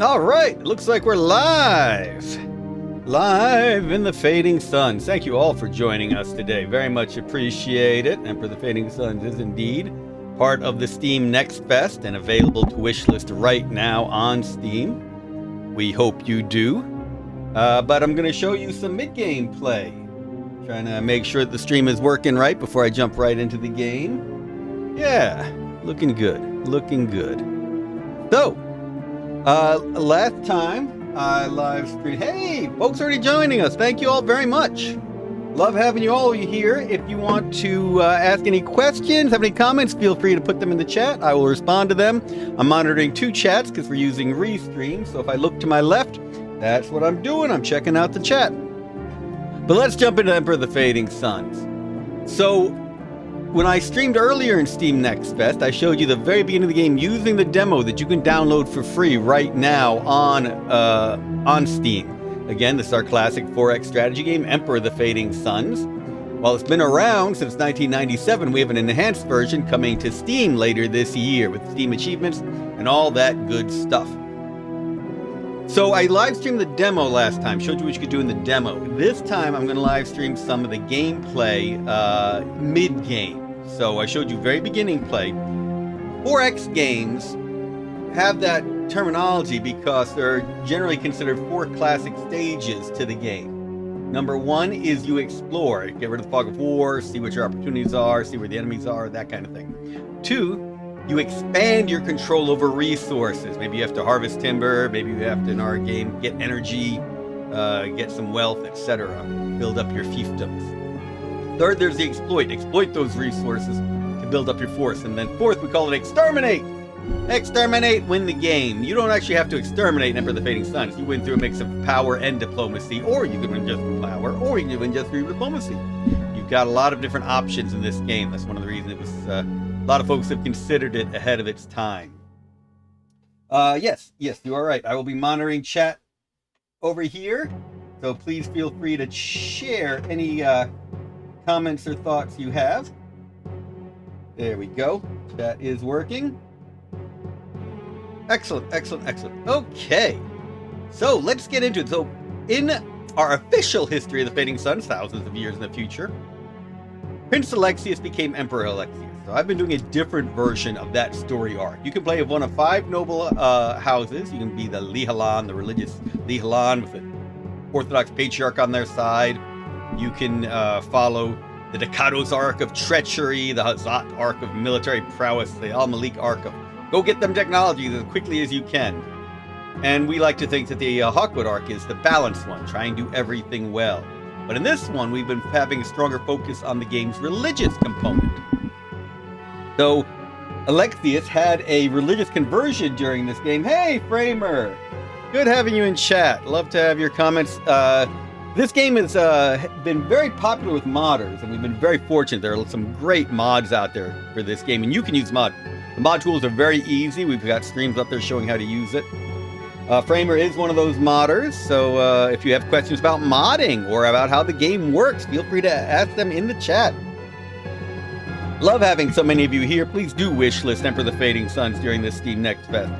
All right, it looks like we're live. Live in the Fading Suns. Thank you all for joining us today. Very much appreciate it. Emperor of the Fading Suns is indeed part of the Steam Next Fest and available to wishlist right now on Steam. We hope you do. But I'm going to show you some mid-game play. Trying to make sure that the stream is working right before I jump right into the game. Yeah, looking good. Looking good. So, last time I live streamed. Hey, folks already joining us. Thank you all very much. Love having you all here. If you want to ask any questions, have any comments, feel free to put them in the chat. I will respond to them. I'm monitoring two chats because we're using Restream. So if I look to my left, that's what I'm doing. I'm checking out the chat. But let's jump into Emperor of the Fading Suns. So, when I streamed earlier in Steam Next Fest, I showed you the very beginning of the game using the demo that you can download for free right now on Steam. Again, this is our classic 4X strategy game, Emperor of the Fading Suns. While it's been around since 1997, we have an enhanced version coming to Steam later this year with Steam achievements and all that good stuff. So I live streamed the demo last time, showed you what you could do in the demo. This time I'm going to live stream some of the gameplay mid-game. So I showed you very beginning play. 4X games have that terminology because they're generally considered 4 classic stages to the game. Number 1 is you explore, get rid of the fog of war, see what your opportunities are, see where the enemies are, that kind of thing. 2, you expand your control over resources. Maybe you have to harvest timber, maybe you have to, in our game, get energy, get some wealth, etc. Build up your fiefdoms. 3rd, there's the exploit. Exploit those resources to build up your force. And then 4th, we call it exterminate. Exterminate, win the game. You don't actually have to exterminate in Emperor of the Fading Suns. You win through a mix of power and diplomacy, or you can win just through power, or you can win just through diplomacy. You've got a lot of different options in this game. That's one of the reasons it was... a lot of folks have considered it ahead of its time. Yes, you are right. I will be monitoring chat over here, so please feel free to share any comments or thoughts you have. There we go. Chat is working. Excellent, excellent, excellent. Okay, so let's get into it. So, in our official history of the Fading Suns, thousands of years in the future, Prince Alexius became Emperor Alexius. So I've been doing a different version of that story arc. You can play one of 5 noble houses. You can be the Lihalan, the religious Lihalan with an Orthodox patriarch on their side. You can follow the Dekados arc of treachery, the Hazat arc of military prowess, the Al-Malik arc of go get them technologies as quickly as you can. And we like to think that the Hawkwood arc is the balanced one, try and do everything well. But in this one, we've been having a stronger focus on the game's religious component. So, Alexius had a religious conversion during this game. Hey, Framer! Good having you in chat. Love to have your comments. This game has been very popular with modders, and we've been very fortunate. There are some great mods out there for this game, and you can use mod. The mod tools are very easy. We've got streams up there showing how to use it. Framer is one of those modders, so if you have questions about modding or about how the game works, feel free to ask them in the chat. Love having so many of you here. Please do wishlist Emperor of the Fading Suns during this Steam Next Fest.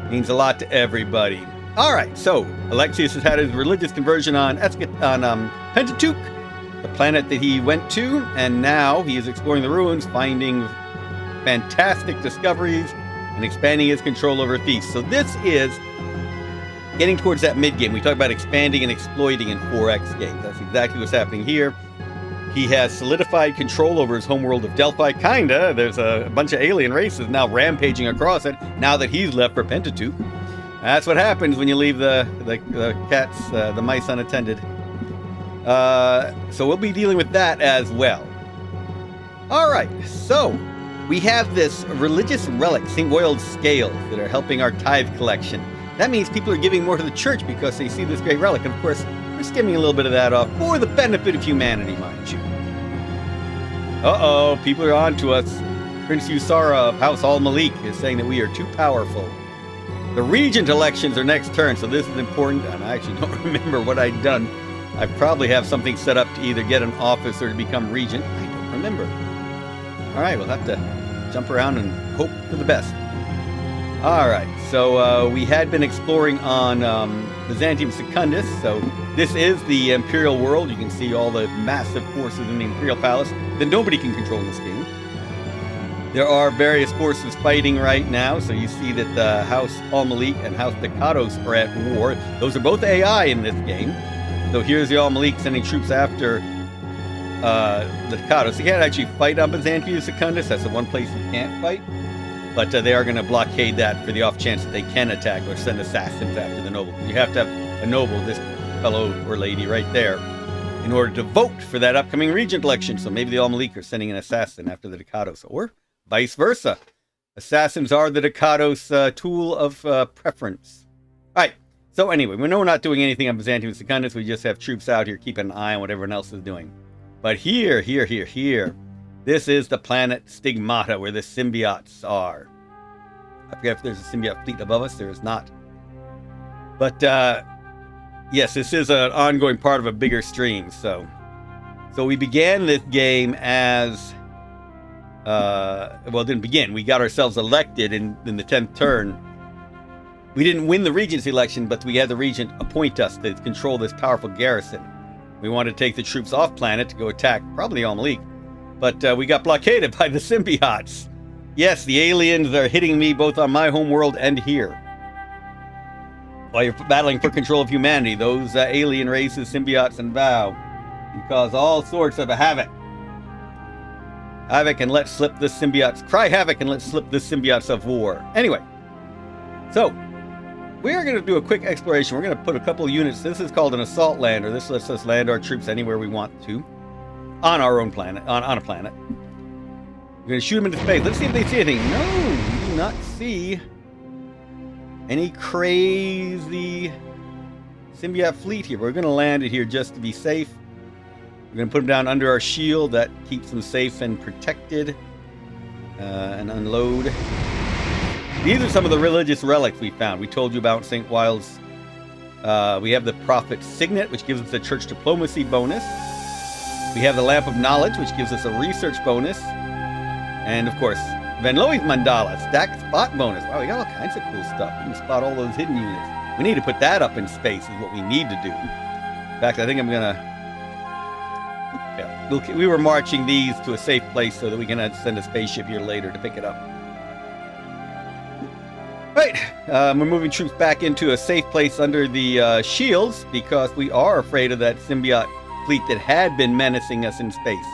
It means a lot to everybody. All right, so Alexius has had his religious conversion on Pentateuch, the planet that he went to, and now he is exploring the ruins, finding fantastic discoveries, and expanding his control over thieves. So this is getting towards that mid-game. We talk about expanding and exploiting in 4X games. That's exactly what's happening here. He has solidified control over his homeworld of Delphi, kinda. There's a bunch of alien races now rampaging across it, now that he's left for Pentateuch. That's what happens when you leave the cats, the mice unattended. So we'll be dealing with that as well. Alright, so we have this religious relic, St. Woild's scales, that are helping our tithe collection. That means people are giving more to the church because they see this great relic. And of course, we're skimming a little bit of that off for the benefit of humanity, mind you. Uh-oh, people are on to us. Prince Usara of House Al-Malik is saying that we are too powerful. The regent elections are next turn, so this is important. And I actually don't remember what I'd done. I probably have something set up to either get an office or to become regent. I don't remember. All right, we'll have to jump around and hope for the best. All right, so we had been exploring on Byzantium Secundus. So this is the Imperial world. You can see all the massive forces in the Imperial Palace that nobody can control in this game. There are various forces fighting right now. So you see that the House Al-Malik and House Dekatos are at war. Those are both AI in this game. So here's the Al-Malik sending troops after the Dekatos. You can't actually fight on Byzantium Secundus. That's the one place you can't fight. But they are going to blockade that for the off chance that they can attack or send assassins after the noble. You have to have a noble, this fellow or lady right there, in order to vote for that upcoming regent election. So maybe the Al-Malik are sending an assassin after the Dekatos, or vice versa. Assassins are the Dekatos' tool of preference. All right. So anyway, we know we're not doing anything on Byzantium Secundus. We just have troops out here keeping an eye on what everyone else is doing. But here. This is the planet Stigmata, where the symbiotes are. I forget if there's a symbiote fleet above us. There is not. But, yes, this is an ongoing part of a bigger stream. So we began this game as... well, it didn't begin. We got ourselves elected in the 10th turn. We didn't win the Regency election, but we had the Regent appoint us to control this powerful garrison. We wanted to take the troops off planet to go attack probably Al-Malik. But we got blockaded by the symbiotes. Yes, the aliens are hitting me both on my home world and here. While you're battling for control of humanity, those alien races, symbiotes, and Vow can cause all sorts of havoc. Havoc and let slip the symbiotes. Cry havoc and let slip the symbiotes of war. Anyway, so we are going to do a quick exploration. We're going to put a couple of units. This is called an assault lander. This lets us land our troops anywhere we want to. On our own planet, on a planet. We're going to shoot them into space. Let's see if they see anything. No, we do not see any crazy symbiote fleet here. We're going to land it here just to be safe. We're going to put them down under our shield. That keeps them safe and protected. And unload. These are some of the religious relics we found. We told you about St. Wild's. We have the Prophet's Signet, which gives us a church diplomacy bonus. We have the Lamp of Knowledge, which gives us a research bonus. And, of course, Van Loe's Mandala, stacked spot bonus. Wow, we got all kinds of cool stuff. We can spot all those hidden units. We need to put that up in space is what we need to do. In fact, I think I'm going to... Yeah, we were marching these to a safe place so that we can send a spaceship here later to pick it up. Right, we're moving troops back into a safe place under the shields because we are afraid of that symbiote fleet that had been menacing us in space.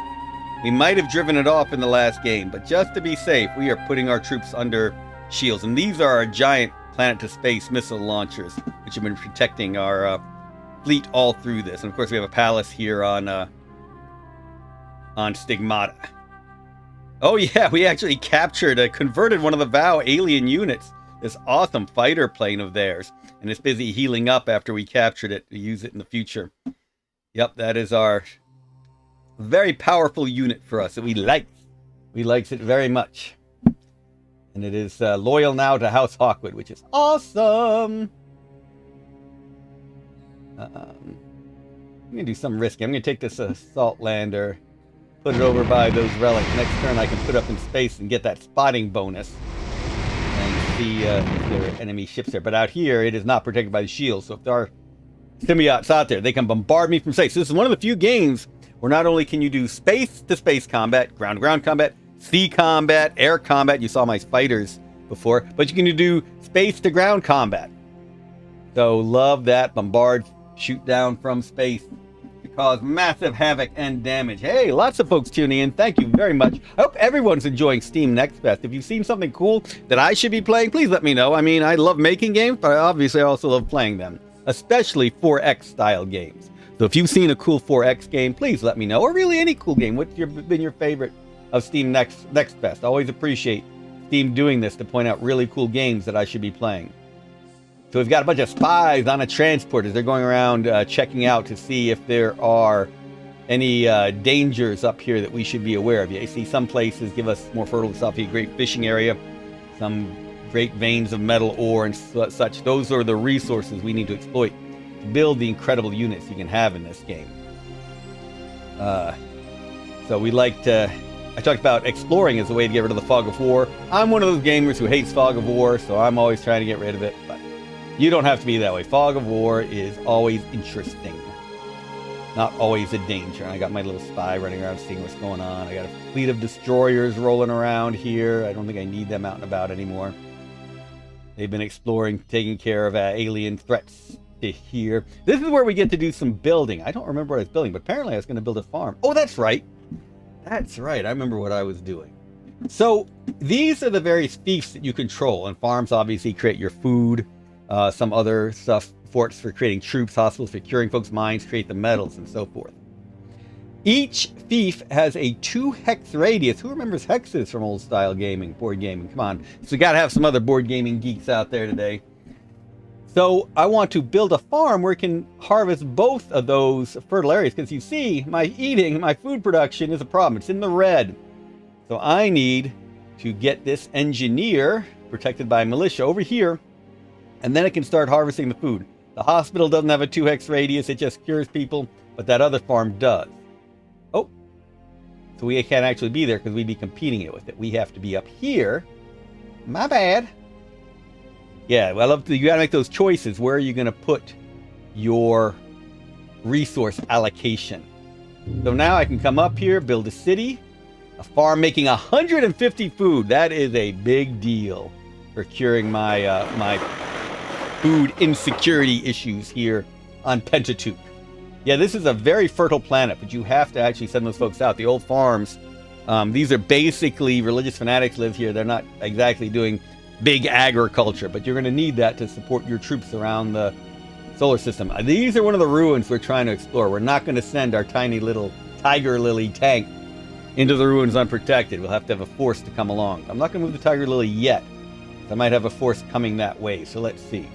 We might have driven it off in the last game, but just to be safe, we are putting our troops under shields. And these are our giant planet-to-space missile launchers, which have been protecting our fleet all through this. And of course, we have a palace here on Stigmata. Oh yeah, we actually converted one of the Vow alien units. This awesome fighter plane of theirs. And it's busy healing up after we captured it to use it in the future. Yep, that is our very powerful unit for us that we like. We likes it very much. And it is loyal now to House Hawkwood, which is awesome. I'm going to do some risky. I'm going to take this assault lander, put it over by those relics. Next turn I can put up in space and get that spotting bonus. And see if there are enemy ships there. But out here, it is not protected by the shield. So if there are symbiotes out there, they can bombard me from space. This is one of the few games where not only can you do space-to-space combat, ground-to-ground combat, sea combat, air combat, you saw my fighters before, but you can do space-to-ground combat. So love that. Bombard, shoot down from space to cause massive havoc and damage. Hey, lots of folks tuning in. Thank you very much. I hope everyone's enjoying Steam Next Fest. If you've seen something cool that I should be playing, please let me know. I mean, I love making games, but obviously I also love playing them. Especially 4X style games. So if you've seen a cool 4X game, please let me know. Or really any cool game. What's been your favorite of Steam Next Fest? I always appreciate Steam doing this to point out really cool games that I should be playing. So we've got a bunch of spies on a transport as they're going around checking out to see if there are any dangers up here that we should be aware of. You see some places give us more fertile stuff, a great fishing area, some great veins of metal ore and such. Those are the resources we need to exploit to build the incredible units you can have in this game. So we like to I talked about exploring as a way to get rid of the fog of war. I'm one of those gamers who hates fog of war, so I'm always trying to get rid of it. But you don't have to be that way. Fog of war is always interesting, not always a danger. And I got my little spy running around seeing what's going on. I got a fleet of destroyers rolling around here. I don't think I need them out and about anymore. They've been exploring, taking care of alien threats to here. This is where we get to do some building. I don't remember what I was building, but apparently I was going to build a farm. Oh, that's right. That's right. I remember what I was doing. So these are the various fiefs that you control. And farms obviously create your food, some other stuff, forts for creating troops, hospitals for curing folks' minds, create the metals and so forth. Each fief has a 2 hex radius. Who remembers hexes from old style gaming, board gaming? Come on. So we got to have some other board gaming geeks out there today. So I want to build a farm where it can harvest both of those fertile areas, because you see, my food production is a problem. It's in the red. So I need to get this engineer, protected by militia, over here, and then it can start harvesting the food. The hospital doesn't have a 2 hex radius, it just cures people, but that other farm does. Oh, so we can't actually be there because we'd be competing it with it. We have to be up here. My bad. Yeah, well, you got to make those choices. Where are you going to put your resource allocation? So now I can come up here, build a city, a farm making 150 food. That is a big deal for curing my my food insecurity issues here on Pentateuch. Yeah, this is a very fertile planet, but you have to actually send those folks out. The old farms, these are basically religious fanatics live here. They're not exactly doing big agriculture, but you're going to need that to support your troops around the solar system. These are one of the ruins we're trying to explore. We're not going to send our tiny little Tiger Lily tank into the ruins unprotected. We'll have to have a force to come along. I'm not going to move the Tiger Lily yet. I might have a force coming that way, so let's see.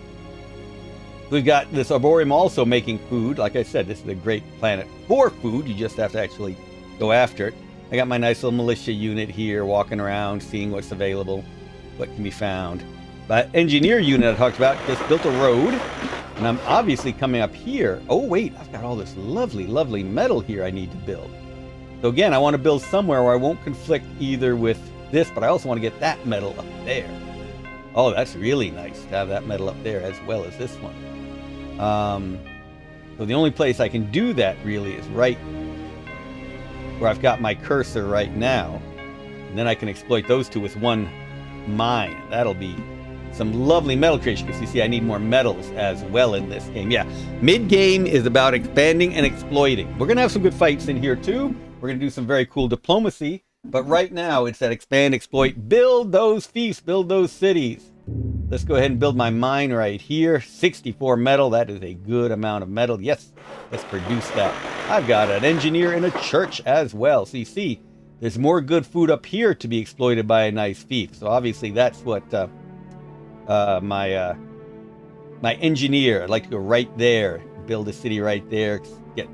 We've got this Arboreum also making food. Like I said, this is a great planet for food. You just have to actually go after it. I got my nice little militia unit here, walking around, seeing what's available, what can be found. That engineer unit I talked about just built a road, and I'm obviously coming up here. Oh wait, I've got all this lovely, lovely metal here I need to build. So again, I want to build somewhere where I won't conflict either with this, but I also want to get that metal up there. Oh, that's really nice to have that metal up there as well as this one. So the only place I can do that really is right where I've got my cursor right now. And then I can exploit those two with one mine. That'll be some lovely metal creation, because you see I need more metals as well in this game. Yeah, mid-game is about expanding and exploiting. We're going to have some good fights in here too. We're going to do some very cool diplomacy. But right now it's that expand, exploit, build those fiefs, build those cities. Let's go ahead and build my mine right here. 64 metal. That is a good amount of metal. Yes, let's produce that. I've got an engineer and a church as well. So you see, there's more good food up here to be exploited by a nice fief. So obviously that's what my engineer, I'd like to go right there, build a city right there, get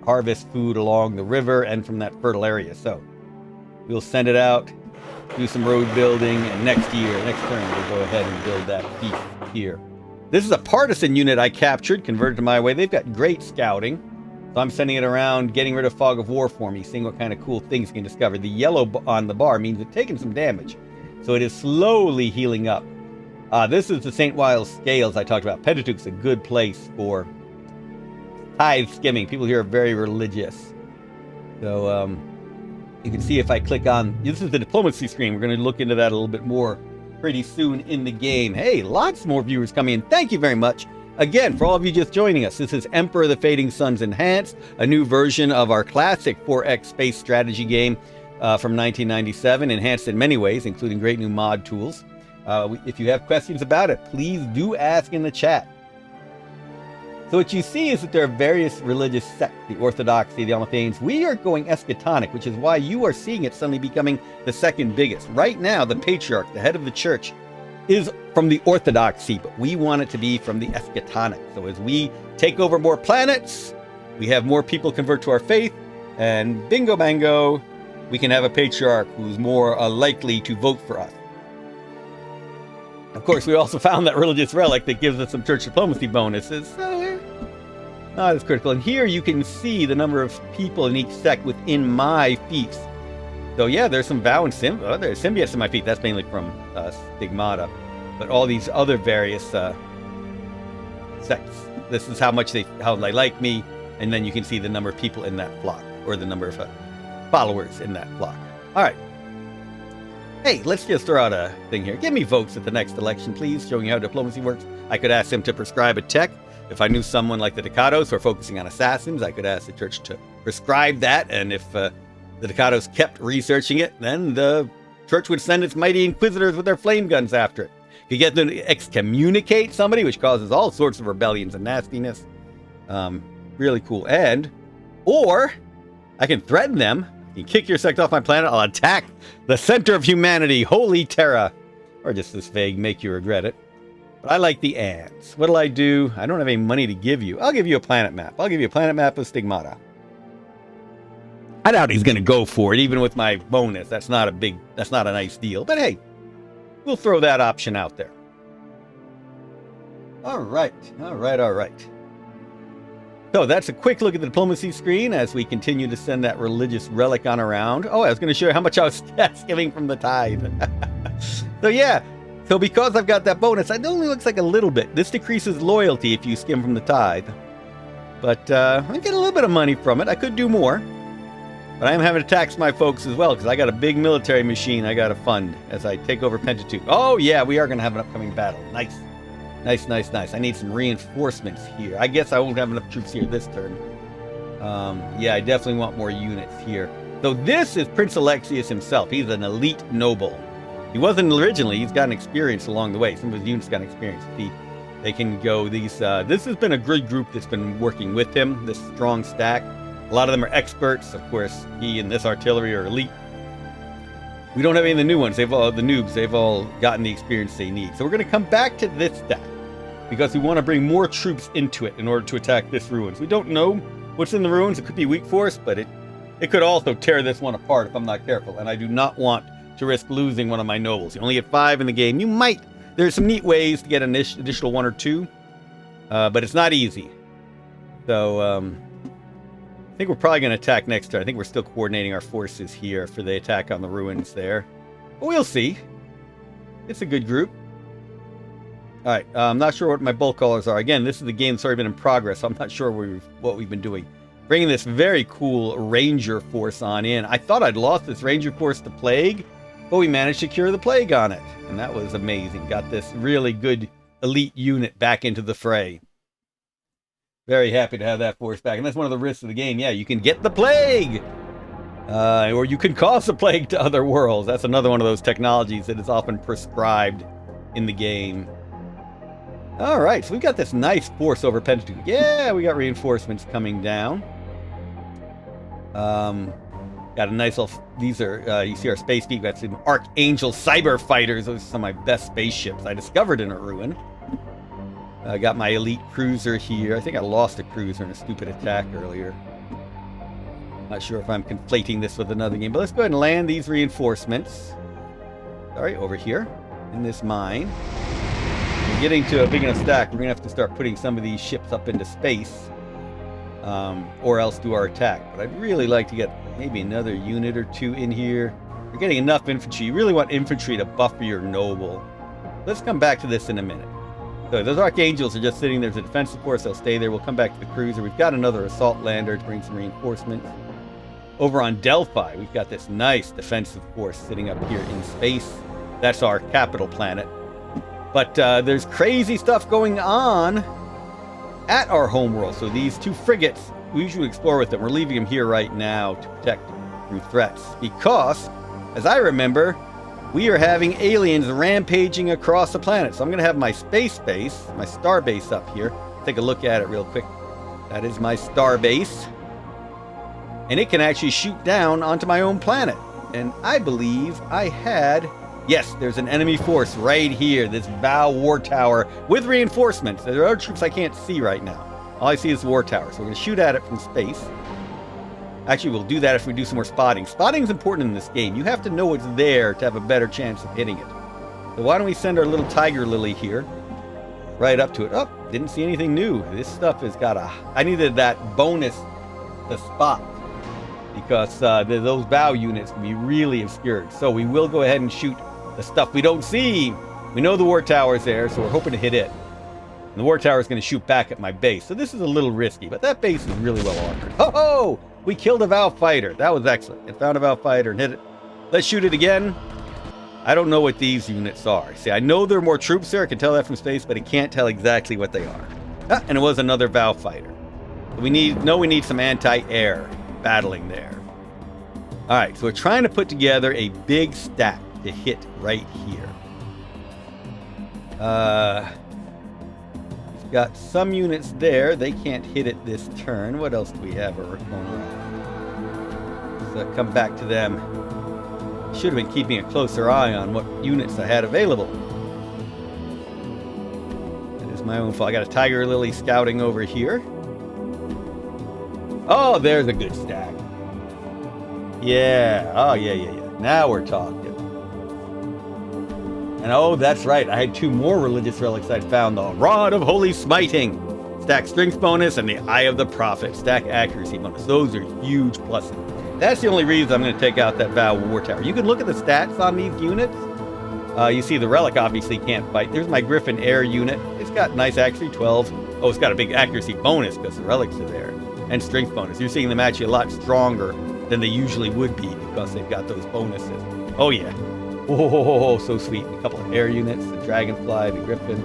harvest food along the river and from that fertile area. So we'll send it out, do some road building, and next turn, we'll go ahead and build that fief here. This is a partisan unit I captured, converted to my way. They've got great scouting. So I'm sending it around, getting rid of fog of war for me, seeing what kind of cool things you can discover. The yellow on the bar means it's taking some damage. So it is slowly healing up. This is the St. Wiles Scales I talked about. Pentateuch's a good place for tithe skimming. People here are very religious. So you can see if I click on, this is the diplomacy screen. We're going to look into that a little bit more pretty soon in the game. Hey, lots more viewers coming in. Thank you very much. Again, for all of you just joining us, this is Emperor of the Fading Suns Enhanced, a new version of our classic 4X space strategy game from 1997, enhanced in many ways, including great new mod tools. If you have questions about it, please do ask in the chat. So what you see is that there are various religious sects, the Orthodoxy, the Almathanes. We are going Eskatonic, which is why you are seeing it suddenly becoming the second biggest. Right now, the Patriarch, the head of the church, is from the Orthodoxy, but we want it to be from the Eskatonic. So as we take over more planets, we have more people convert to our faith, and bingo bango, we can have a Patriarch who's more likely to vote for us. Of course, we also found that religious relic that gives us some church diplomacy bonuses. So not as critical. And here you can see the number of people in each sect within my fiefs. So yeah, there's some Vow and there's symbiotes in my feet. That's mainly from Stigmata. But all these other various sects. This is how they like me, and then you can see the number of people in that flock, or the number of followers in that flock. All right. Hey, let's just throw out a thing here. Give me votes at the next election, please, showing you how diplomacy works. I could ask them to prescribe a tech. If I knew someone like the Ducados who are focusing on assassins, I could ask the church to prescribe that. And if the Ducados kept researching it, then the church would send its mighty inquisitors with their flame guns after it. You get them to excommunicate somebody, which causes all sorts of rebellions and nastiness. Really cool. Or I can threaten them. You kick your sect off my planet, I'll attack the center of humanity, Holy Terra. Or just this vague, make you regret it. But I like the ands. What'll I do? I don't have any money to give you. I'll give you a planet map. I'll give you a planet map of Stigmata. I doubt he's going to go for it, even with my bonus. That's not a nice deal. But hey, we'll throw that option out there. All right. So that's a quick look at the diplomacy screen as we continue to send that religious relic on around. Oh, I was going to show you how much I was skimming from the tithe. So yeah, so because I've got that bonus, it only looks like a little bit. This decreases loyalty if you skim from the tithe. But I'm getting a little bit of money from it. I could do more. But I am having to tax my folks as well, because I got a big military machine I got to fund as I take over Pentateuch. Oh yeah, we are going to have an upcoming battle. Nice. I need some reinforcements here. I guess I won't have enough troops here this turn. Yeah, I definitely want more units here. So this is Prince Alexius himself. He's an elite noble. He wasn't originally. He's gotten experience along the way. Some of his units got experience. They can go these. This has been a good group that's been working with him. This strong stack. A lot of them are experts. Of course, he and this artillery are elite. We don't have any of the new ones. The noobs. They've all gotten the experience they need. So we're going to come back to this stack because we want to bring more troops into it in order to attack this ruins. We don't know what's in the ruins. It could be weak force, but it could also tear this one apart if I'm not careful. And I do not want to risk losing one of my nobles. You only get 5 in the game. You might. There's some neat ways to get an additional 1 or 2, but it's not easy. So I think we're probably going to attack next turn. I think we're still coordinating our forces here for the attack on the ruins there. But we'll see. It's a good group. All right, I'm not sure what my bulk callers are. Again, this is the game that's already been in progress, so I'm not sure what we've been doing. Bringing this very cool ranger force on in. I thought I'd lost this ranger force to plague, but we managed to cure the plague on it. And that was amazing. Got this really good elite unit back into the fray. Very happy to have that force back. And that's one of the risks of the game. Yeah, you can get the plague. Or you can cause the plague to other worlds. That's another one of those technologies that is often prescribed in the game. All right, so we've got this nice force over Pentateuch. Yeah, we got reinforcements coming down. Got a nice little... These are... you see our space fleet. We've got some Archangel cyber fighters. Those are some of my best spaceships I discovered in a ruin. I got my elite cruiser here. I think I lost a cruiser in a stupid attack earlier. Not sure if I'm conflating this with another game, but let's go ahead and land these reinforcements. Sorry, over here in this mine. We're getting to a big enough stack. We're going to have to start putting some of these ships up into space, or else do our attack. But I'd really like to get maybe another unit or 2 in here. We're getting enough infantry. You really want infantry to buffer your noble. Let's come back to this in a minute. So those Archangels are just sitting there as a defensive force. They'll stay there. We'll come back to the cruiser. We've got another assault lander to bring some reinforcements. Over on Delphi, we've got this nice defensive force sitting up here in space. That's our capital planet. But there's crazy stuff going on at our homeworld. So these 2 frigates, we usually explore with them. We're leaving them here right now to protect from threats. Because, as I remember, we are having aliens rampaging across the planet. So I'm going to have my space base, my star base up here. Take a look at it real quick. That is my star base. And it can actually shoot down onto my own planet. And I believe I had... Yes, there's an enemy force right here. This Vow War Tower with reinforcements. There are other troops I can't see right now. All I see is the War Tower. So we're going to shoot at it from space. Actually, we'll do that if we do some more spotting. Spotting is important in this game. You have to know what's there to have a better chance of hitting it. So why don't we send our little tiger lily here right up to it. Oh, didn't see anything new. This stuff has got a... I needed that bonus to spot because those bow units can be really obscured. So we will go ahead and shoot the stuff we don't see. We know the war tower is there, so we're hoping to hit it. And the war tower is going to shoot back at my base. So this is a little risky, but that base is really well armored. Ho-ho! We killed a Val fighter. That was excellent. It found a Val fighter and hit it. Let's shoot it again. I don't know what these units are. See, I know there are more troops there. I can tell that from space, but I can't tell exactly what they are. Ah, and it was another Val fighter. We need some anti-air battling there. All right, so we're trying to put together a big stack to hit right here. We've got some units there. They can't hit it this turn. What else do we have going around? So come back to them. Should have been keeping a closer eye on what units I had available. That is my own fault. I got a Tiger Lily scouting over here. Oh, there's a good stack. Yeah. Oh, yeah. Now we're talking. And oh, that's right. I had 2 more religious relics I'd found. The Rod of Holy Smiting. Stack strength bonus and the Eye of the Prophet. Stack accuracy bonus. Those are huge pluses. That's the only reason I'm going to take out that Val War Tower. You can look at the stats on these units. You see the relic obviously can't fight. There's my Griffin Air unit. It's got nice accuracy, 12. Oh, it's got a big accuracy bonus because the relics are there. And strength bonus. You're seeing them actually a lot stronger than they usually would be because they've got those bonuses. Oh, yeah. Oh, so sweet. A couple of air units, the Dragonfly, the Griffin.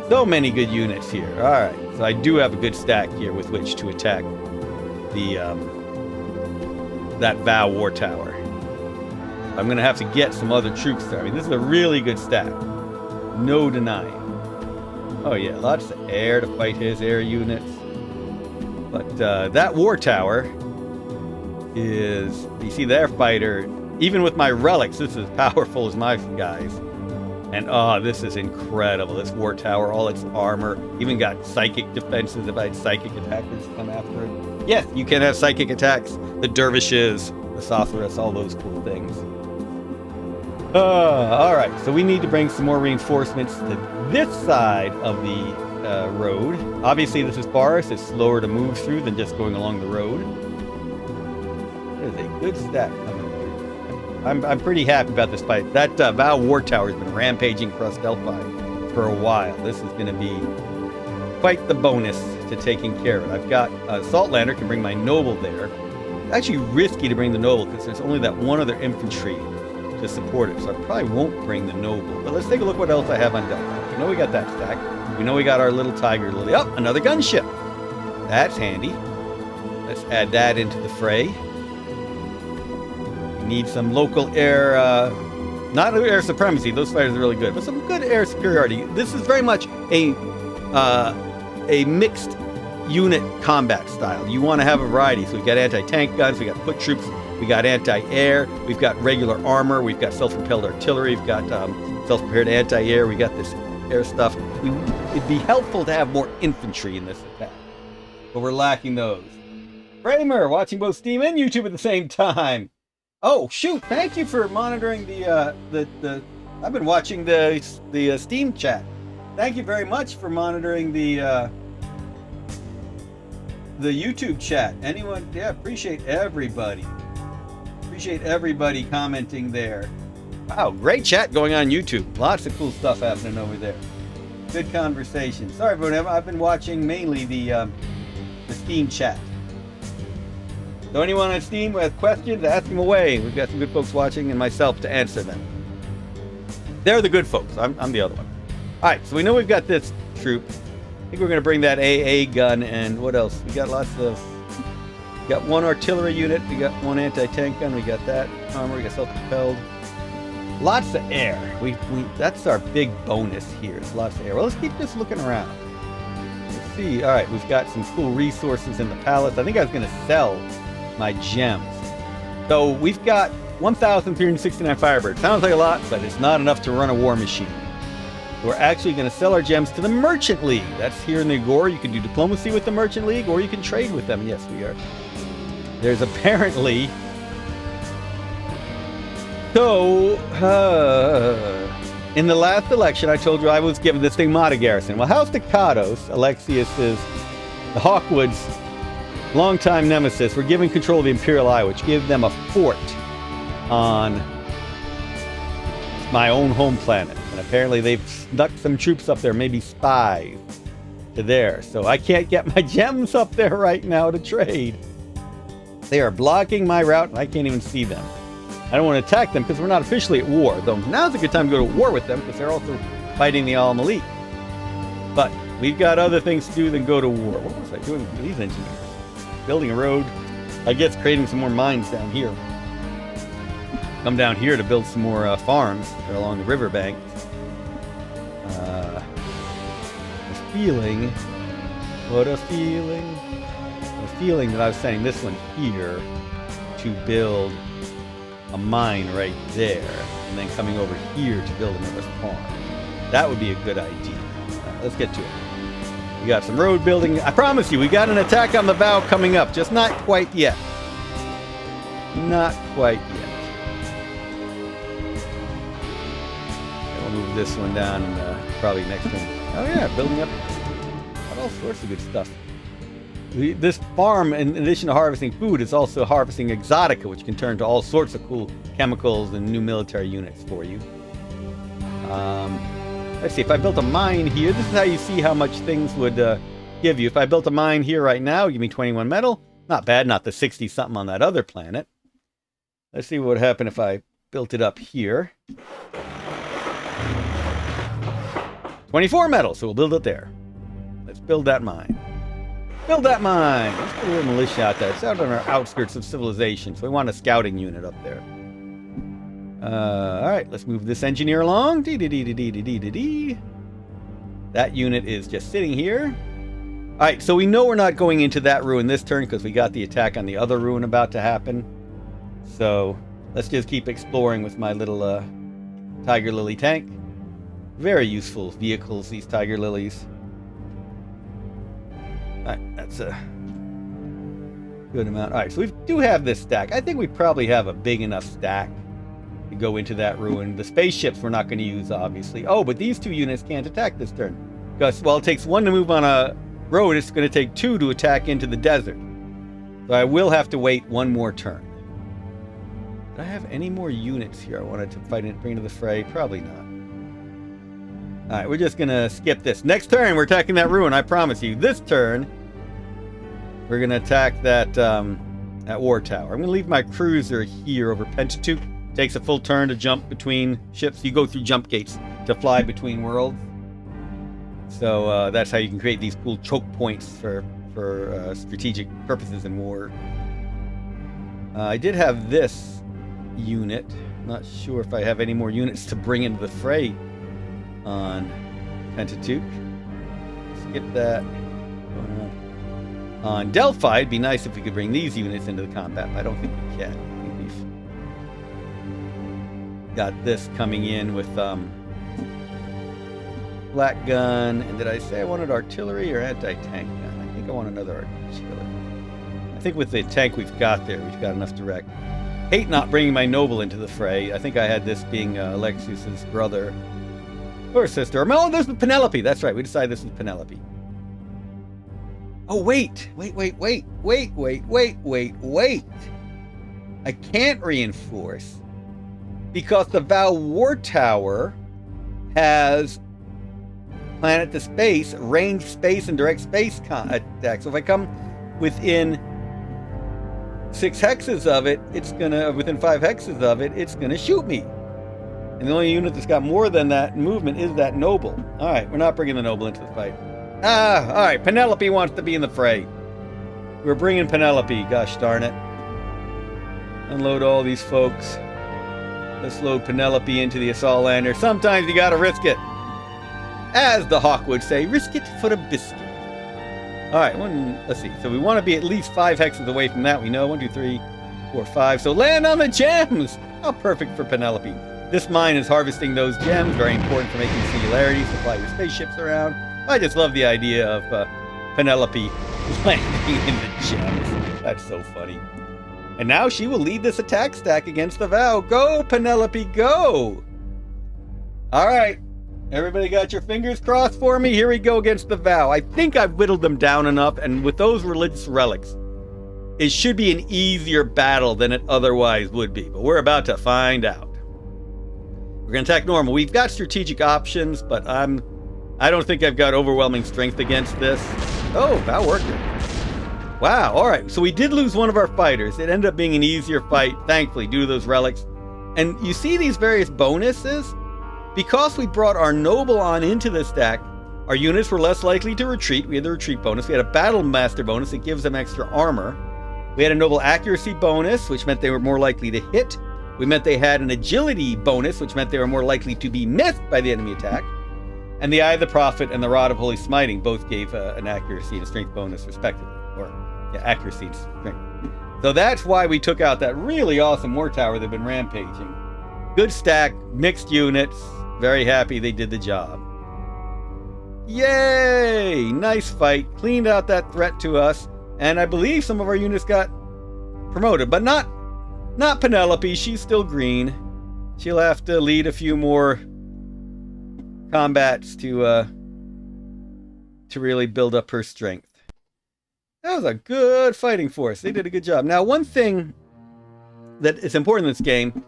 So many good units here. All right. So I do have a good stack here with which to attack the that Val War Tower. I'm going to have to get some other troops there. I mean, this is a really good stack. No denying. Oh, yeah. Lots of air to fight his air units. But that War Tower is, you see their fighter, even with my relics, this is as powerful as my guys. And this is incredible. This War Tower, all its armor, even got psychic defenses if I had psychic attackers come after it. Yes, you can have psychic attacks. The dervishes, the sorceress, all those cool things. All right, so we need to bring some more reinforcements to this side of the road. Obviously, this is forest. It's slower to move through than just going along the road. There's a good stack coming through. I'm pretty happy about this fight. That Val War Tower has been rampaging across Delphi for a while. This is going to be quite the bonus to taking care of it. I've got Saltlander, can bring my noble there. It's actually risky to bring the noble because there's only that one other infantry to support it, so I probably won't bring the noble. But let's take a look what else I have on Delphi. We know we got that stack. We know we got our little Tiger Lily. Oh, another gunship. That's handy. Let's add that into the fray. We need some local air, not air supremacy. Those fighters are really good, but some good air superiority. This is very much a mixed unit combat style. You want to have a variety. So we've got anti-tank guns, we got foot troops, we got anti-air, we've got regular armor, we've got self-propelled artillery, we've got self-prepared anti-air, we got this air stuff. It'd be helpful to have more infantry in this attack, but we're lacking those. Kramer, watching both Steam and YouTube at the same time. Oh shoot! Thank you for monitoring the. I've been watching the Steam chat. Thank you very much for monitoring the YouTube chat. Anyone? Yeah, appreciate everybody. Appreciate everybody commenting there. Wow, great chat going on YouTube. Lots of cool stuff happening over there. Good conversation. Sorry, everyone. I've been watching mainly the Steam chat. So anyone on Steam with questions, ask them away. We've got some good folks watching and myself to answer them. They're the good folks. I'm the other one. All right, so we know we've got this troop. I think we're going to bring that AA gun and what else? We got lots of... We got one artillery unit. We got one anti-tank gun. We got that armor. We got self-propelled. Lots of air. That's our big bonus here. It's lots of air. Well, let's keep just looking around. Let's see. All right, we've got some cool resources in the palace. I think I was going to sell my gems. So we've got 1,369 Firebirds. Sounds like a lot, but it's not enough to run a war machine. We're actually going to sell our gems to the Merchant League. That's here in the Agora. You can do diplomacy with the Merchant League, or you can trade with them. Yes, we are. There's apparently... So, in the last election, I told you I was given the Stigmata Garrison. Well, House Alexius is the Hawkwoods Longtime nemesis. We're giving control of the Imperial Eye, which gave them a fort on my own home planet. And apparently they've snuck some troops up there, maybe spies, to there. So I can't get my gems up there right now to trade. They are blocking my route, and I can't even see them. I don't want to attack them because we're not officially at war, though now's a good time to go to war with them because they're also fighting the Al-Malik. But we've got other things to do than go to war. What was I doing with these engineers? Building a road. I guess creating some more mines down here. Come down here to build some more farms along the riverbank. A feeling. What a feeling. A feeling that I was saying this one here to build a mine right there, and then coming over here to build another farm. That would be a good idea. Let's get to it. We got some road building. I promise you, we got an attack on the bow coming up. Just not quite yet. Not quite yet. We'll move this one down probably next time. Oh yeah, building up all sorts of good stuff. This farm, in addition to harvesting food, is also harvesting exotica, which can turn to all sorts of cool chemicals and new military units for you. Let's see, if I built a mine here, this is how you see how much things would give you. If I built a mine here right now, give me 21 metal. Not bad, not the 60-something on that other planet. Let's see what would happen if I built it up here. 24 metal, so we'll build it there. Let's build that mine. Build that mine! Let's put a little militia out there. It's out on our outskirts of civilization, so we want a scouting unit up there. Alright, let's move this engineer along. That unit is just sitting here. Alright, so we know we're not going into that ruin this turn because we got the attack on the other ruin about to happen. So, let's just keep exploring with my little Tiger Lily tank. Very useful vehicles, these Tiger Lilies. Alright, that's a good amount. Alright, so we do have this stack. I think we probably have a big enough stack to go into that ruin. The spaceships we're not going to use, obviously. Oh, but these two units can't attack this turn. Because, well, it takes one to move on a road. It's going to take two to attack into the desert. So I will have to wait one more turn. Do I have any more units here I wanted to fight and bring to the fray? Probably not. Alright, we're just going to skip this. Next turn, we're attacking that ruin, I promise you. This turn, we're going to attack that war tower. I'm going to leave my cruiser here over Pentateuch. Takes a full turn to jump between ships. You go through jump gates to fly between worlds. So that's how you can create these cool choke points for strategic purposes in war. I did have this unit. Not sure if I have any more units to bring into the fray on Pentateuch. Skip that. On Delphi, it'd be nice if we could bring these units into the combat, but I don't think we can. I think we've got this coming in with black gun. And did I say I wanted artillery or anti-tank gun? I think I want another artillery. I think with the tank we've got there, we've got enough direct. Hate not bringing my noble into the fray. I think I had this being Alexius's brother or sister. Oh, this is Penelope. That's right. We decided this is Penelope. Oh, wait. I can't reinforce because the Vow War Tower has planet to space, range space, and direct space attack. So if I come within 6 hexes of it, it's gonna, within 5 hexes of it, it's gonna shoot me. And the only unit that's got more than that movement is that noble. All right, we're not bringing the noble into the fight. All right, Penelope wants to be in the fray. We're bringing Penelope, gosh darn it. Unload all these folks. Let's load Penelope into the assault lander. Sometimes you gotta risk it. As the Hawk would say, risk it for a biscuit. All right, let's see. So we want to be at least 5 hexes away from that. We know 1, 2, 3, 4, 5. So land on the gems. How perfect for Penelope. This mine is harvesting those gems. Very important for making singularities to fly your spaceships around. I just love the idea of Penelope landing in the gems. That's so funny. And now she will lead this attack stack against the Vow. Go, Penelope, go! All right. Everybody got your fingers crossed for me? Here we go against the Vow. I think I've whittled them down enough, and with those religious relics, it should be an easier battle than it otherwise would be. But we're about to find out. We're going to attack normal. We've got strategic options, but I don't think I've got overwhelming strength against this. Oh, that worked. Wow, all right. So we did lose one of our fighters. It ended up being an easier fight, thankfully, due to those relics. And you see these various bonuses? Because we brought our noble on into this deck, our units were less likely to retreat. We had the retreat bonus. We had a battle master bonus that gives them extra armor. We had a noble accuracy bonus, which meant they were more likely to hit. We meant they had an agility bonus, which meant they were more likely to be missed by the enemy attack. And the Eye of the Prophet and the Rod of Holy Smiting both gave an accuracy and a strength bonus, respectively. Or, yeah, accuracy and strength. So that's why we took out that really awesome war tower they've been rampaging. Good stack, mixed units. Very happy they did the job. Yay! Nice fight. Cleaned out that threat to us. And I believe some of our units got promoted, but not Penelope. She's still green. She'll have to lead a few more combats to really build up her strength. That was a good fighting force. They did a good job. Now, one thing that is important in this game,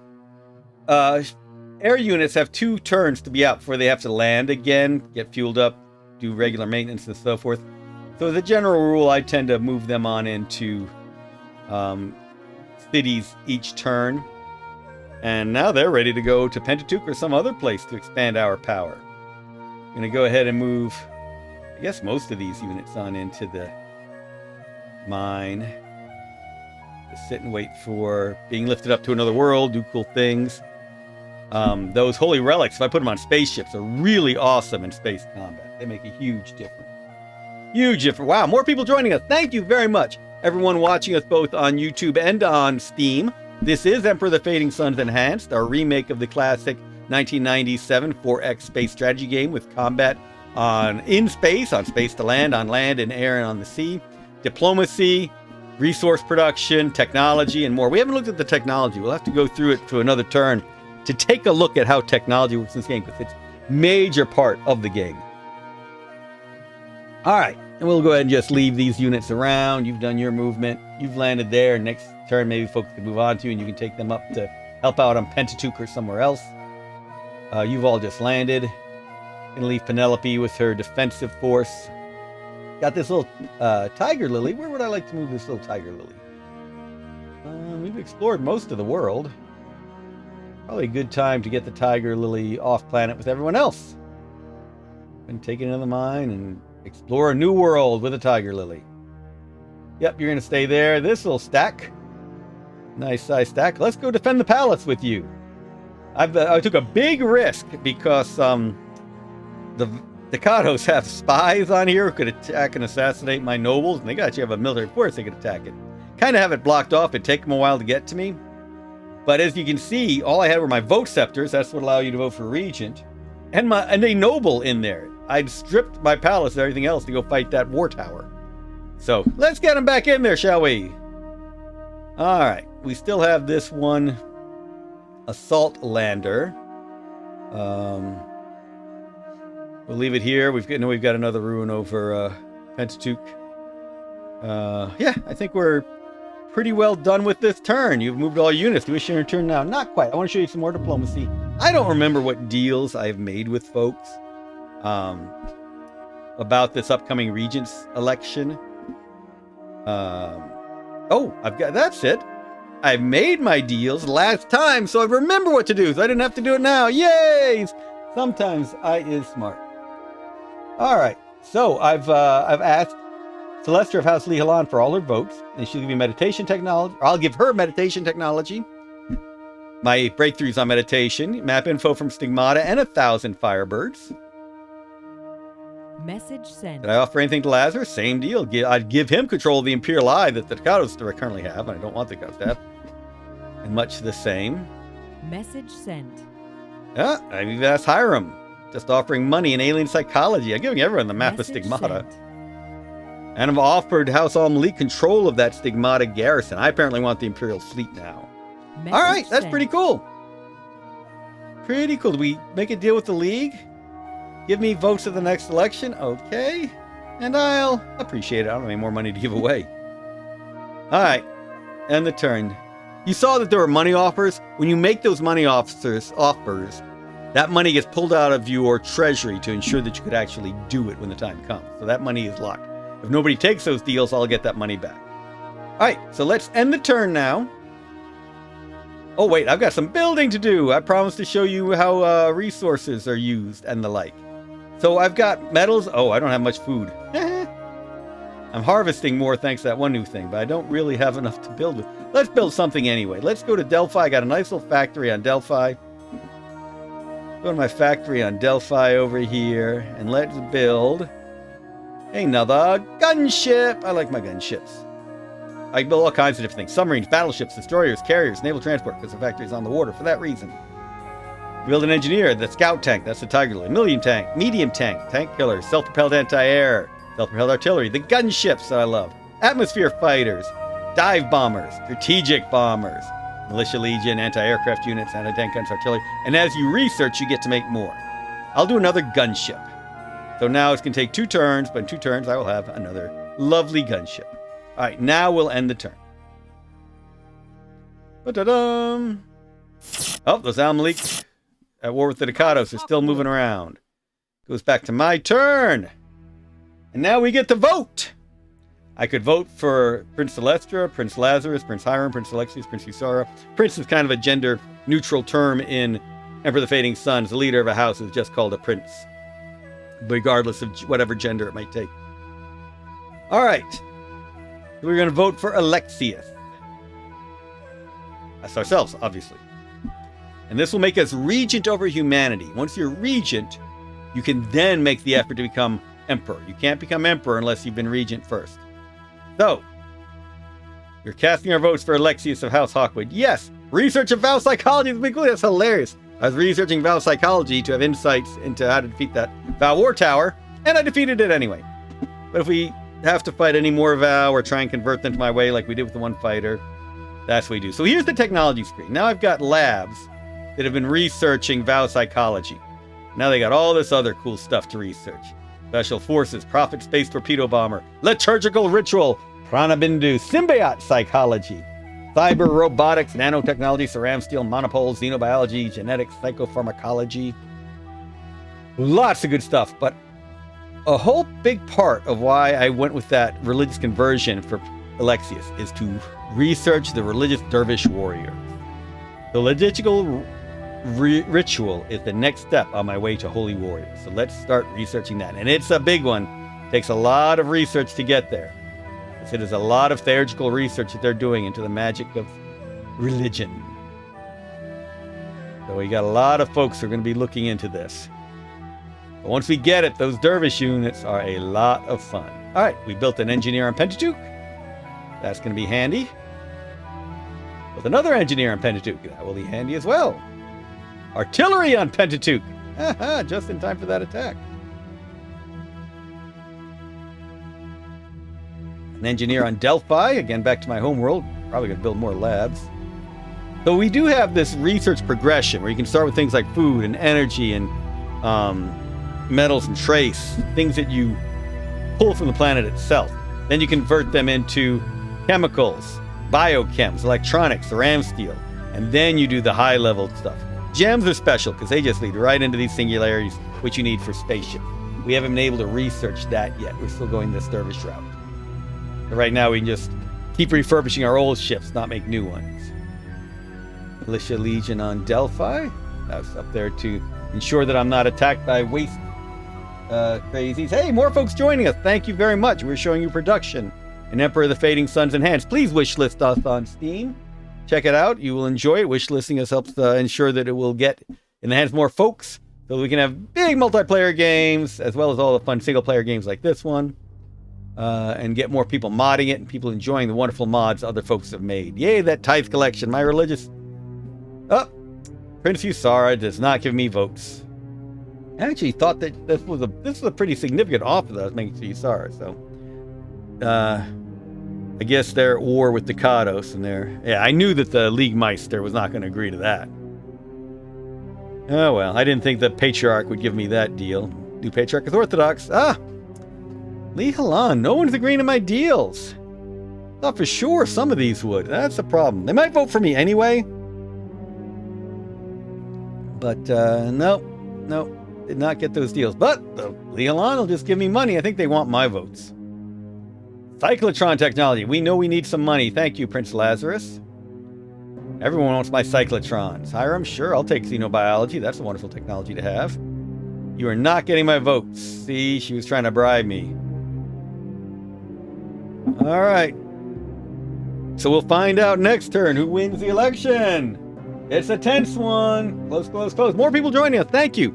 air units have 2 turns to be out before they have to land again, get fueled up, do regular maintenance and so forth. So as a general rule, I tend to move them on into cities each turn. And now they're ready to go to Pentateuch or some other place to expand our power. I'm going to go ahead and move, I guess, most of these units on into the mine. Just sit and wait for being lifted up to another world, do cool things. Those holy relics, if I put them on spaceships, are really awesome in space combat. They make a huge difference. Huge difference. Wow, more people joining us. Thank you very much, everyone watching us both on YouTube and on Steam. This is Emperor of the Fading Suns Enhanced, our remake of the classic 1997 4X space strategy game with combat in space, on space to land, on land, in air, and on the sea. Diplomacy, resource production, technology, and more. We haven't looked at the technology. We'll have to go through it to another turn to take a look at how technology works in this game, because it's a major part of the game. All right, and we'll go ahead and just leave these units around. You've done your movement. You've landed there. Next turn, maybe folks can move on to you, and you can take them up to help out on Pentateuch or somewhere else. You've all just landed. Gonna leave Penelope with her defensive force. Got this little tiger lily. Where would I like to move this little tiger lily? We've explored most of the world. Probably a good time to get the tiger lily off planet with everyone else. And take it into the mine and explore a new world with a tiger lily. Yep, you're going to stay there. This little stack. Nice size stack. Let's go defend the palace with you. I took a big risk because the Dekados have spies on here who could attack and assassinate my nobles, and they actually have a military force they could attack it. Kind of have it blocked off. It'd take them a while to get to me. But as you can see, all I had were my vote scepters. That's what allow you to vote for regent. And a noble in there. I'd stripped my palace and everything else to go fight that war tower. So let's get them back in there, shall we? All right. We still have this one assault lander. We'll leave it here. We've got another ruin over Pentateuch. Yeah, I think we're pretty well done with this turn. You've moved all units. Do we share your turn now? Not quite. I want to show you some more diplomacy. I don't remember what deals I've made with folks about this upcoming regent's election. That's it. I've made my deals last time, so I remember what to do, so I didn't have to do it now. Yay! Sometimes I is smart. All right, so I've asked Celestia of House Lihalan for all her votes, and she'll give me meditation technology. Or I'll give her meditation technology. My breakthroughs on meditation, map info from Stigmata, and 1,000 Firebirds. Message sent. Did I offer anything to Lazarus? Same deal. I'd give him control of the Imperial Eye that the Dekados currently have, and I don't want the Dekados to have. And much the same. Message sent. Yeah, I've even asked Hiram. Just offering money in alien psychology. I'm giving everyone the map Message of Stigmata. sent. And I've offered House Al-Malik control of that Stigmata garrison. I apparently want the Imperial fleet now. Message All right, that's sent. pretty cool. Pretty cool. Do we make a deal with the League? Give me votes at the next election? Okay. And I'll appreciate it. I don't have any more money to give away. Alright. End the turn. You saw that there were money offers. When you make those money offers, that money gets pulled out of your treasury to ensure that you could actually do it when the time comes. So that money is locked. If nobody takes those deals, I'll get that money back. Alright, so let's end the turn now. Oh wait, I've got some building to do. I promised to show you how resources are used and the like. So I've got metals. Oh, I don't have much food. I'm harvesting more thanks to that one new thing, but I don't really have enough to build with. Let's build something anyway. Let's go to Delphi. I got a nice little factory on Delphi. Go to my factory on Delphi over here, and let's build another gunship. I like my gunships. I can build all kinds of different things. Submarines, battleships, destroyers, carriers, naval transport, because the factory's on the water for that reason. Build an engineer, the scout tank, that's the Tiger Lily. Medium tank, tank killers, self-propelled anti-air, self-propelled artillery, the gunships that I love, atmosphere fighters, dive bombers, strategic bombers, militia legion, anti-aircraft units, anti-tank guns, artillery. And as you research, you get to make more. I'll do another gunship. So now it's going to take 2 turns, but in 2 turns I will have another lovely gunship. All right, now we'll end the turn. Ba-da-dum. Oh, those Al-Malik at war with the Ducados are still moving around. Goes back to my turn. And now we get to vote. I could vote for Prince Celestia, Prince Lazarus, Prince Hiram, Prince Alexius, Prince Usara. Prince is kind of a gender-neutral term in Emperor of the Fading Suns. The leader of a house is just called a prince, regardless of whatever gender it might take. All right. We're going to vote for Alexius. That's ourselves, obviously. And this will make us regent over humanity. Once you're regent, you can then make the effort to become emperor. You can't become emperor unless you've been regent first. So, we're casting our votes for Alexius of House Hawkwood. Yes, research of vow psychology is big. That's hilarious. I was researching vow psychology to have insights into how to defeat that vow war tower, and I defeated it anyway. But if we have to fight any more vow or try and convert them to my way like we did with the one fighter, that's what we do. So here's the technology screen. Now I've got labs that have been researching vow psychology. Now they got all this other cool stuff to research. Special Forces, Prophet Space Torpedo Bomber, Liturgical Ritual, Pranabindu, Symbiote Psychology, Cyber Robotics, Nanotechnology, Ceram Steel, Monopole, Xenobiology, Genetics, Psychopharmacology. Lots of good stuff, but a whole big part of why I went with that religious conversion for Alexius is to research the religious dervish warrior. The liturgical ritual is the next step on my way to holy warrior. So let's start researching that. And it's a big one. It takes a lot of research to get there. It is a lot of theurgical research that they're doing into the magic of religion. So we got a lot of folks who are going to be looking into this. But once we get it, those dervish units are a lot of fun. All right, we built an engineer on Pentateuch. That's going to be handy. With another engineer on Pentateuch, that will be handy as well. Artillery on Pentateuch. Just in time for that attack. An engineer on Delphi. Again, back to my home world. Probably going to build more labs. So we do have this research progression where you can start with things like food and energy and metals and trace, things that you pull from the planet itself. Then you convert them into chemicals, biochems, electronics, ceram steel, and then you do the high-level stuff. Gems are special because they just lead right into these singularities, which you need for spaceships. We haven't been able to research that yet. We're still going this dervish route. But right now we can just keep refurbishing our old ships, not make new ones. Militia Legion on Delphi. That's up there to ensure that I'm not attacked by waste crazies. Hey, more folks joining us. Thank you very much. We're showing you production in Emperor of the Fading Suns Enhanced. Please wishlist us on Steam. Check it out. You will enjoy it. Wishlisting us helps ensure that it will get in the hands of more folks so that we can have big multiplayer games as well as all the fun single-player games like this one. And get more people modding it and people enjoying the wonderful mods other folks have made. Yay, that tithe collection. My religious... Oh, Prince Usara does not give me votes. I actually thought that this was a pretty significant offer that I was making to Usara, so... I guess they're at war with the Ducados, and I knew that the League Meister was not going to agree to that. Oh well, I didn't think the Patriarch would give me that deal. New Patriarch is Orthodox. Ah! Lee Halan, no one's agreeing to my deals. Thought for sure some of these would. That's the problem. They might vote for me anyway. But, nope. Did not get those deals. But the Leolon will just give me money. I think they want my votes. Cyclotron technology. We know we need some money. Thank you, Prince Lazarus. Everyone wants my cyclotrons. Hiram, sure, I'll take xenobiology. That's a wonderful technology to have. You are not getting my votes. See, she was trying to bribe me. All right. So we'll find out next turn who wins the election. It's a tense one. Close, close, close. More people joining us. Thank you.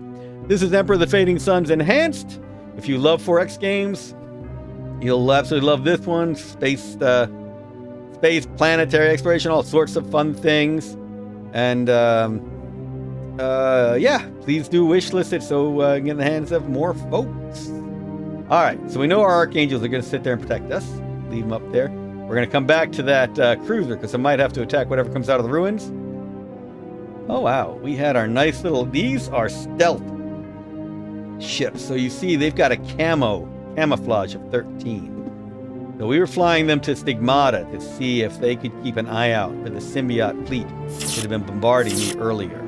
This is Emperor of the Fading Suns Enhanced. If you love 4X games, you'll absolutely love this one. Space, planetary exploration, all sorts of fun things. And, yeah, please do wish list it so I can get in the hands of more folks. All right, so we know our archangels are going to sit there and protect us. Leave them up there. We're going to come back to that cruiser because I might have to attack whatever comes out of the ruins. Oh, wow. We had our nice little... These are stealth ships. So you see, they've got a camouflage of 13. So we were flying them to Stigmata to see if they could keep an eye out for the symbiote fleet that had been bombarding me earlier.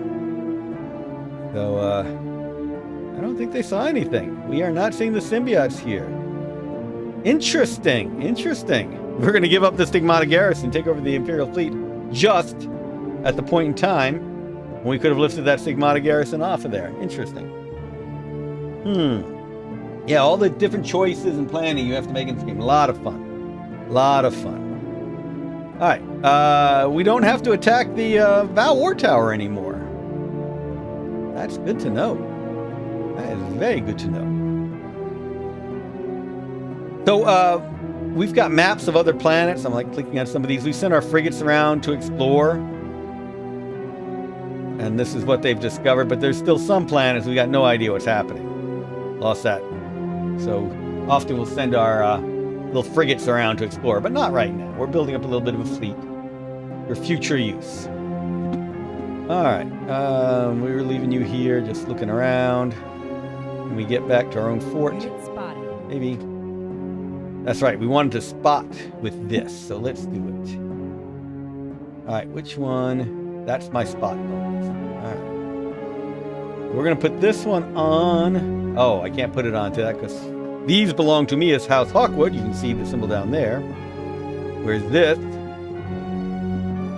So, I don't think they saw anything. We are not seeing the symbiotes here. Interesting. We're going to give up the Stigmata garrison, take over the Imperial fleet just at the point in time when we could have lifted that Stigmata garrison off of there. Interesting. Yeah, all the different choices and planning you have to make in this game. A lot of fun. All right. We don't have to attack the Val War Tower anymore. That's good to know. That is very good to know. So, we've got maps of other planets. I'm like clicking on some of these. We sent our frigates around to explore. And this is what they've discovered. But there's still some planets we got no idea what's happening. Lost that. So often we'll send our little frigates around to explore. But not right now. We're building up a little bit of a fleet for future use. All right. We were leaving you here just looking around. When we get back to our own fort. Maybe. That's right, we wanted to spot with this, so let's do it. Alright, which one? That's my spot bonus. Alright. We're going to put this one on... Oh, I can't put it onto that because these belong to me as House Hawkwood. You can see the symbol down there. Whereas this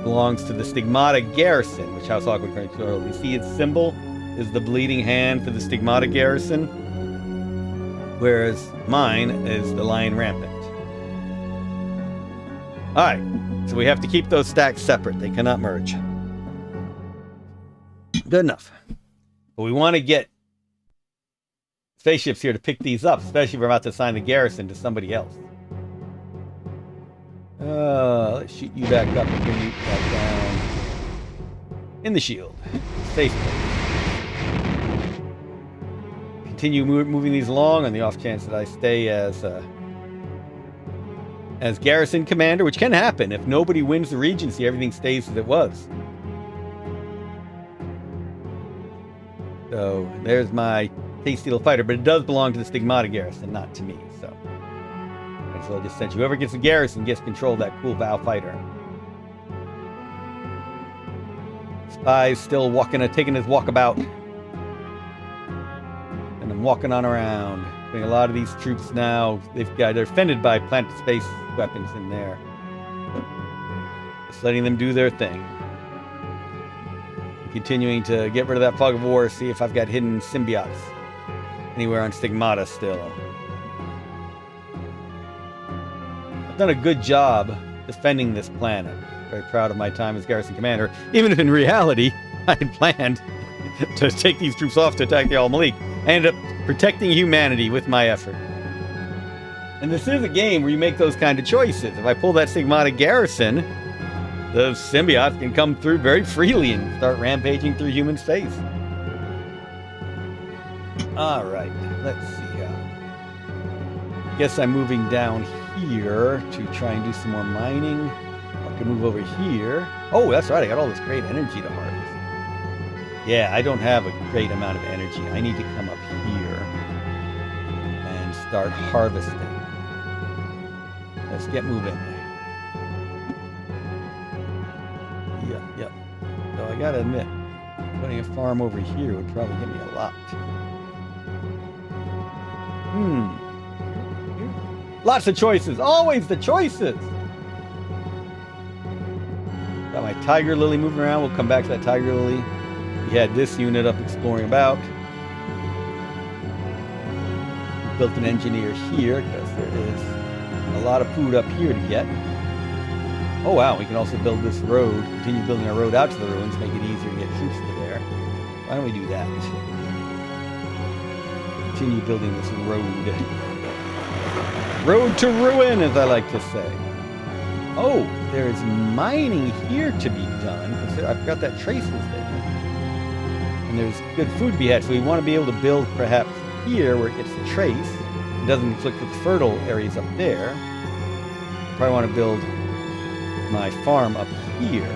belongs to the Stigmata garrison, which House Hawkwood controls. You see its symbol is the bleeding hand for the Stigmata garrison. Whereas mine is the Lion Rampant. Alright, so we have to keep those stacks separate. They cannot merge. Good enough. But we want to get spaceships here to pick these up, especially if we're about to assign the garrison to somebody else. Let's shoot you back up and bring you back down. In the shield. Safe place. Continue moving these along on the off chance that I stay as garrison commander, which can happen. If nobody wins the Regency, everything stays as it was. So there's my tasty little fighter, but it does belong to the Stigmata garrison, not to me. So I'll just send you. Whoever gets the garrison gets control of that cool Val fighter. Spy's still taking his walkabout. And I'm walking on around. Doing a lot of these troops now. They're defended by planet space weapons in there. Just letting them do their thing. Continuing to get rid of that fog of war. See if I've got hidden symbiotes anywhere on Stigmata still. I've done a good job defending this planet. Very proud of my time as garrison commander. Even if in reality, I had planned to take these troops off to attack the Al-Malik. I ended up protecting humanity with my effort. And this is a game where you make those kind of choices. If I pull that Stigmata garrison, the symbiotes can come through very freely and start rampaging through human space. Alright, let's see. I guess I'm moving down here to try and do some more mining. I can move over here. Oh, that's right, I got all this great energy to harvest. Yeah, I don't have a great amount of energy. I need to come up here and start harvesting. Let's get moving. gotta admit, putting a farm over here would probably give me a lot. Lots of choices. Always the choices. Got my tiger lily moving around. We'll come back to that tiger lily. We had this unit up exploring about. We built an engineer here because there is a lot of food up here to get. Oh wow, we can also build this road, continue building our road out to the ruins, make it easier to get troops to there. Why don't we do that? Continue building this road. Road to ruin, as I like to say. Oh, there is mining here to be done. I forgot that trace was there. And there's good food to be had, so we want to be able to build perhaps here where it gets the trace. It doesn't conflict with fertile areas up there. Probably want to build my farm up here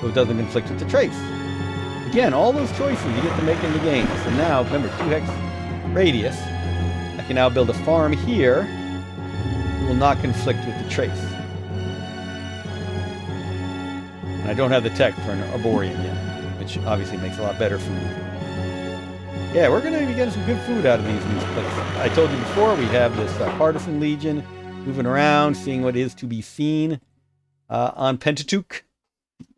so it doesn't conflict with the trace. Again, all those choices you get to make in the game. So now, remember, 2 hex radius. I can now build a farm here. It will not conflict with the trace. And I don't have the tech for an arboreum yet, which obviously makes a lot better food. Yeah, we're going to be getting some good food out of these places. I told you before, we have this partisan legion moving around, seeing what is to be seen on Pentateuch.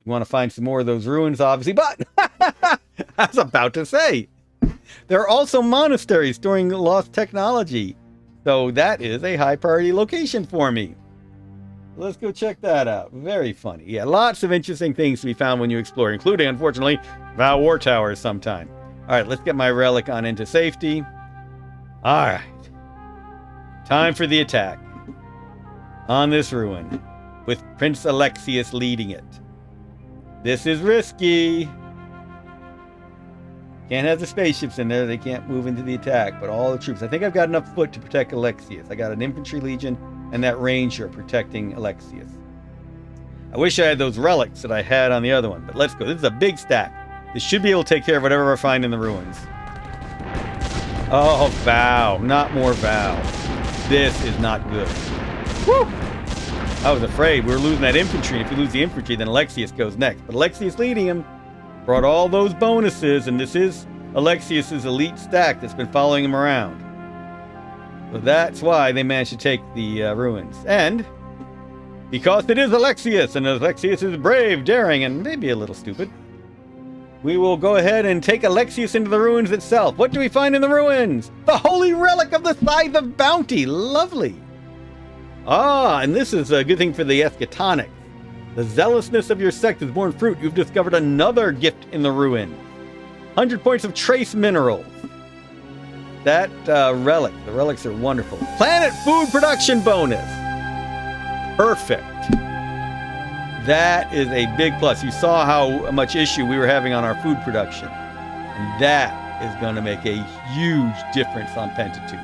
We want to find some more of those ruins, obviously, but I was about to say, there are also monasteries storing lost technology. So that is a high priority location for me. Let's go check that out. Very funny. Yeah, lots of interesting things to be found when you explore, including, unfortunately, Vow War Towers sometime. All right, let's get my relic on into safety. All right. Time for the attack. On this ruin, with Prince Alexius leading it. This is risky. Can't have the spaceships in there. They can't move into the attack, but all the troops. I think I've got enough foot to protect Alexius. I got an infantry legion and that ranger protecting Alexius. I wish I had those relics that I had on the other one, but let's go. This is a big stack. This should be able to take care of whatever I find in the ruins. Oh, Vow. Not more Vow. This is not good. Woo! I was afraid we were losing that infantry. If we lose the infantry, then Alexius goes next. But Alexius leading him brought all those bonuses, and this is Alexius's elite stack that's been following him around. So that's why they managed to take the ruins. And because it is Alexius, and Alexius is brave, daring, and maybe a little stupid, we will go ahead and take Alexius into the ruins itself. What do we find in the ruins? The holy relic of the Scythe of Bounty. Lovely. Ah, and this is a good thing for the Eskatonic. The zealousness of your sect has borne fruit. You've discovered another gift in the ruin. 100 points of trace minerals. That relic. The relics are wonderful. Planet food production bonus. Perfect. That is a big plus. You saw how much issue we were having on our food production. And that is going to make a huge difference on Pentateuch.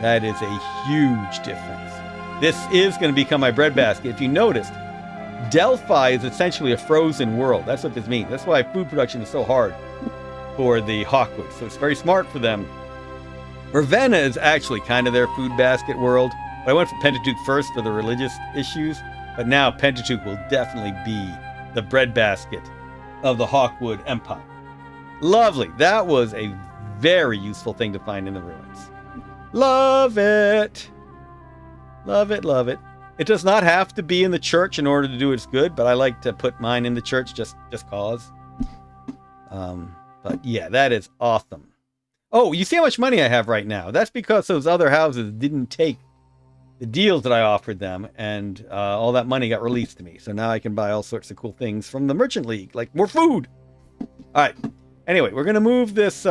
That is a huge difference. This is going to become my breadbasket. If you noticed, Delphi is essentially a frozen world. That's what this means. That's why food production is so hard for the Hawkwood. So it's very smart for them. Ravenna is actually kind of their food basket world. But I went for Pentateuch first for the religious issues. But now Pentateuch will definitely be the breadbasket of the Hawkwood Empire. Lovely. That was a very useful thing to find in the ruins. Love it. Love it, love it. It does not have to be in the church in order to do its good, but I like to put mine in the church just cause. But yeah, that is awesome. Oh, you see how much money I have right now? That's because those other houses didn't take the deals that I offered them, and all that money got released to me. So now I can buy all sorts of cool things from the Merchant League, like more food. All right. Anyway, we're going to move this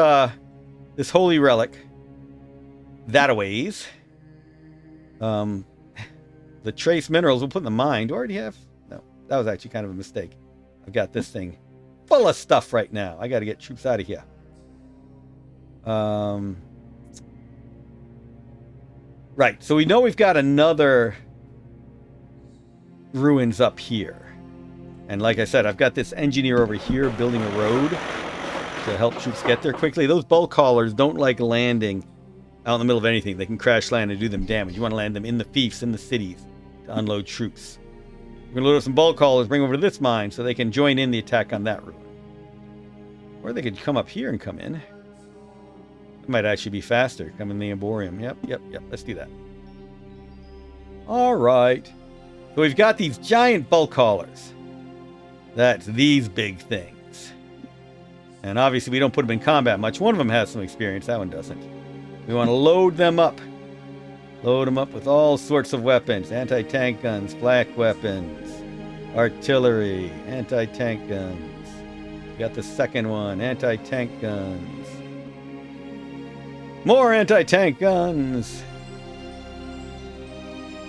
this holy relic that-a-ways. The trace minerals we'll put in the mine. Do I already have? No, that was actually kind of a mistake. I've got this thing full of stuff right now. I got to get troops out of here. Right, so we know we've got another ruins up here. And like I said, I've got this engineer over here building a road to help troops get there quickly. Those bulk haulers don't like landing out in the middle of anything. They can crash land and do them damage. You want to land them in the fiefs, in the cities, to unload troops. We're going to load up some bulk haulers, bring over to this mine so they can join in the attack on that ruin. Or they could come up here and come in. It might actually be faster. Come in the Emporium. Yep. Let's do that. All right. So we've got these giant bulk haulers. That's these big things. And obviously we don't put them in combat much. One of them has some experience. That one doesn't. We want to load them up. Load them up with all sorts of weapons. Anti-tank guns, flak weapons, artillery, anti-tank guns. We got the second one, anti-tank guns. More anti-tank guns.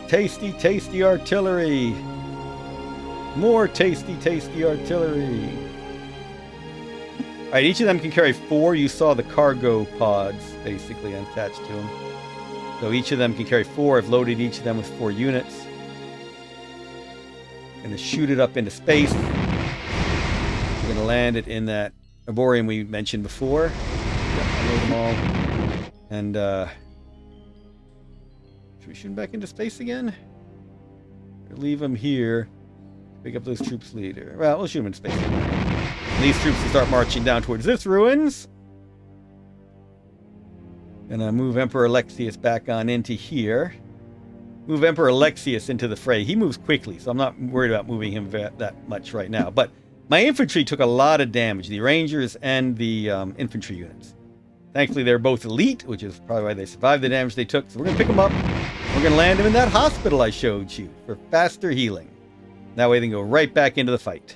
Tasty, tasty artillery. More tasty, tasty artillery. Alright, each of them can carry 4. You saw the cargo pods basically attached to them. So each of them can carry 4. I've loaded each of them with 4 units. Gonna shoot it up into space. We're gonna land it in that Arborium we mentioned before. Yep, I load them all. And should we shoot them back into space again? Or leave them here. Pick up those troops leader. Well, we'll shoot them in space. And these troops will start marching down towards this ruins. Gonna move Emperor Alexius back on into here. Move Emperor Alexius into the fray. He moves quickly, so I'm not worried about moving him that much right now. But my infantry took a lot of damage. The Rangers and the infantry units. Thankfully, they're both elite, which is probably why they survived the damage they took. So we're going to pick them up. We're going to land them in that hospital I showed you for faster healing. That way they can go right back into the fight.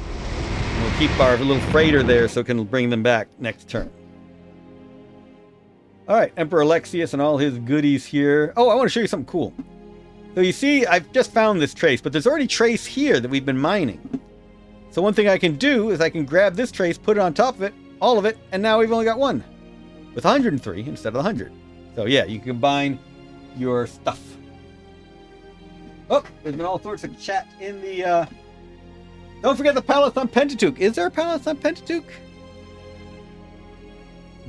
And we'll keep our little freighter there so it can bring them back next turn. Alright, Emperor Alexius and all his goodies here. Oh, I want to show you something cool. So you see, I've just found this trace, but there's already trace here that we've been mining. So one thing I can do is I can grab this trace, put it on top of it, all of it, and now we've only got 1. With 103 instead of 100. So yeah, you can combine your stuff. Oh, there's been all sorts of chat in the... Don't forget the palace on Pentateuch. Is there a palace on Pentateuch?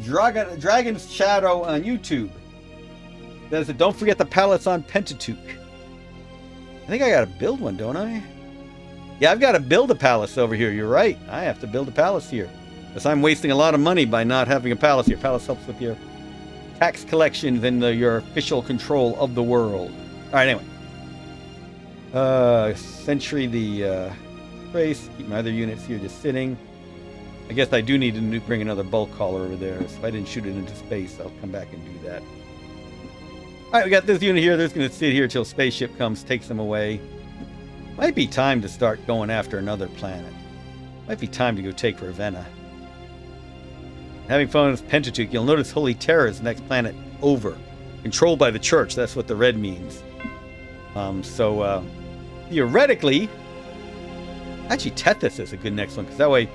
Dragon's Shadow on YouTube. Says that don't forget the palace on Pentateuch. I think I gotta build one, don't I? Yeah, I've got to build a palace over here. You're right. I have to build a palace here. Because I'm wasting a lot of money by not having a palace here. Palace helps with your tax collections and your official control of the world. Alright, anyway. Sentry the race. Keep my other units here just sitting. I guess I do need to bring another bulk hauler over there. So if I didn't shoot it into space, I'll come back and do that. Alright, we got this unit here. They're just going to sit here till spaceship comes, takes them away. Might be time to start going after another planet. Might be time to go take Ravenna. Having fun with Pentateuch, you'll notice Holy Terror is the next planet over. Controlled by the church, that's what the red means. Theoretically, actually Tethys is a good next one, because that way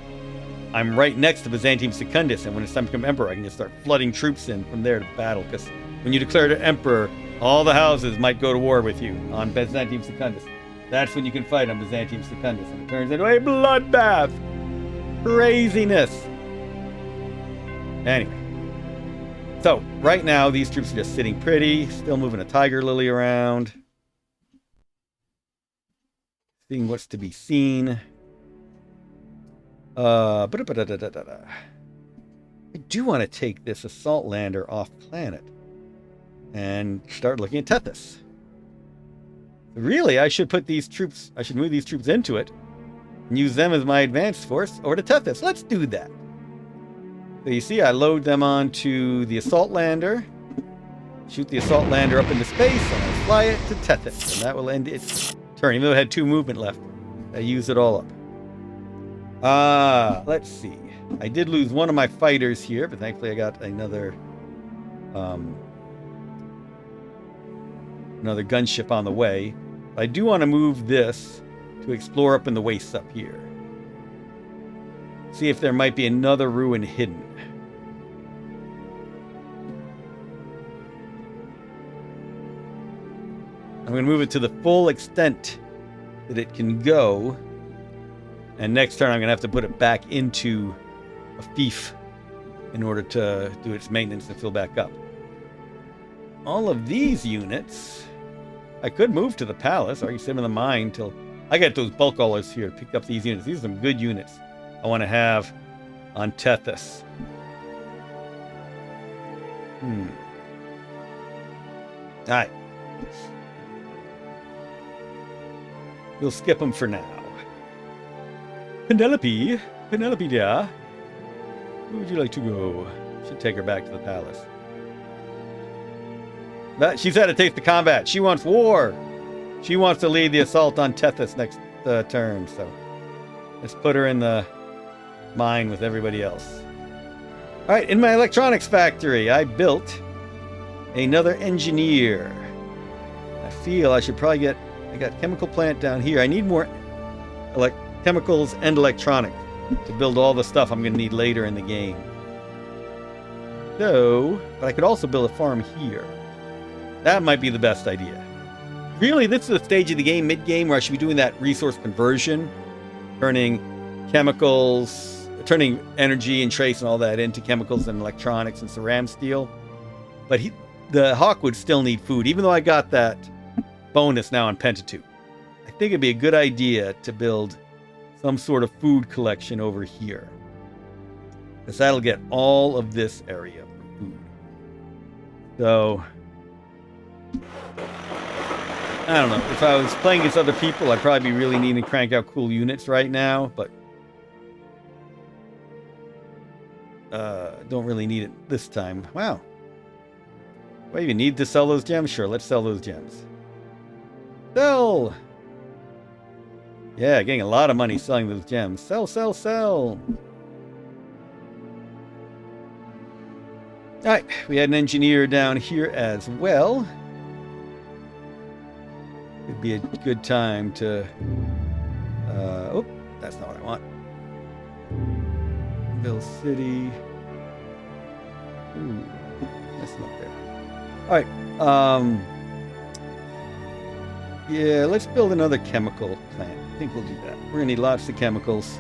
I'm right next to Byzantium Secundus, and when it's time to become emperor, I can just start flooding troops in from there to battle, because when you declare to emperor, all the houses might go to war with you on Byzantium Secundus. That's when you can fight on Byzantium Secundus, and it turns into a bloodbath. Craziness. Anyway, so right now these troops are just sitting pretty, still moving a tiger lily around, seeing what's to be seen. I do want to take this assault lander off planet and start looking at Tethys. Really, I should put these troops, I should move these troops into it and use them as my advanced force over to Tethys. Let's do that. So you see, I load them onto the assault lander, shoot the assault lander up into space, and I fly it to Tethys, and that will end its turn. Even though it had 2 movement left, I used it all up. Let's see. I did lose one of my fighters here, but thankfully I got another gunship on the way. I do want to move this to explore up in the wastes up here. See if there might be another ruin hidden. I'm going to move it to the full extent that it can go. And next turn I'm going to have to put it back into a fief in order to do its maintenance and fill back up. All of these units I could move to the palace, or I can sit in the mine till I get those bulk haulers here to pick up these units. These are some good units I want to have on Tethys. Alright. We'll skip them for now. Penelope, dear. Where would you like to go? Should take her back to the palace. But she's had a taste of combat. She wants war. She wants to lead the assault on Tethys next turn. So let's put her in the mine with everybody else. All right, in my electronics factory, I built another engineer. I feel I should probably get... I got chemical plant down here. I need more chemicals and electronics to build all the stuff I'm going to need later in the game. So, but I could also build a farm here. That might be the best idea. Really, this is the stage of the game, mid-game, where I should be doing that resource conversion, turning chemicals, turning energy and trace and all that into chemicals and electronics and ceram steel. But the Hawkwood still need food, even though I got that bonus now on Pentateuch. I think it'd be a good idea to build some sort of food collection over here, because that'll get all of this area for food. So, I don't know. If I was playing against other people, I'd probably be really needing to crank out cool units right now, but don't really need it this time. Wow. Do I even need to sell those gems? Sure, let's sell those gems. Sell! Yeah, getting a lot of money selling those gems. Sell, sell, sell! Alright, we had an engineer down here as well. It'd be a good time to... oh, that's not what I want. Build city. Ooh, that's not there. Alright, yeah, let's build another chemical plant. I think we'll do that. We're gonna need lots of chemicals.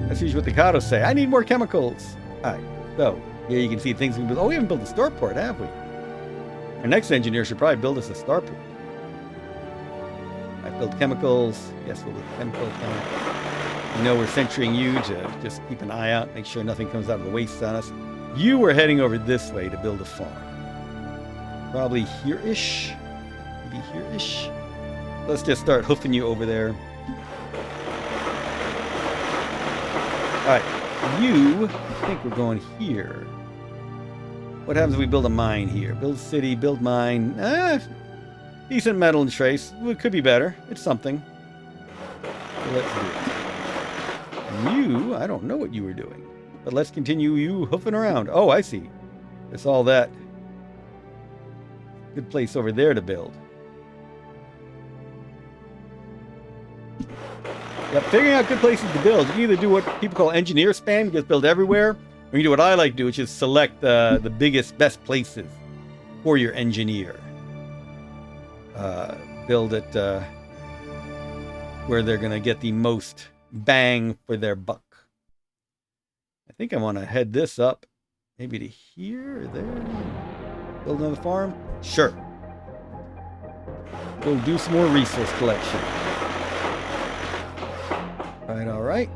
That's usually what the Kados say. I need more chemicals. Alright, so here you can see things we build. Oh, we haven't built a starport, have we? Our next engineer should probably build us a starport. I build chemicals. Yes, we'll do chemical plant. You know we're centering you to just keep an eye out, make sure nothing comes out of the waste on us. You were heading over this way to build a farm. Probably here-ish. Maybe here-ish. Let's just start hoofing you over there. Alright. You, I think we're going here. What happens if we build a mine here? Build city, build mine. Decent metal and trace. Well, it could be better. It's something. So let's do it. And you, I don't know what you were doing. But let's continue you hoofing around. Oh, I see. It's all that. Good place over there to build. Yep, figuring out good places to build. You can either do what people call engineer spam, you just build everywhere, or you do what I like to do, which is select the biggest, best places for your engineer. Build it where they're going to get the most bang for their buck. I think I want to head this up, maybe to here or there. Build another farm? Sure. Go do some more resource collection. All right.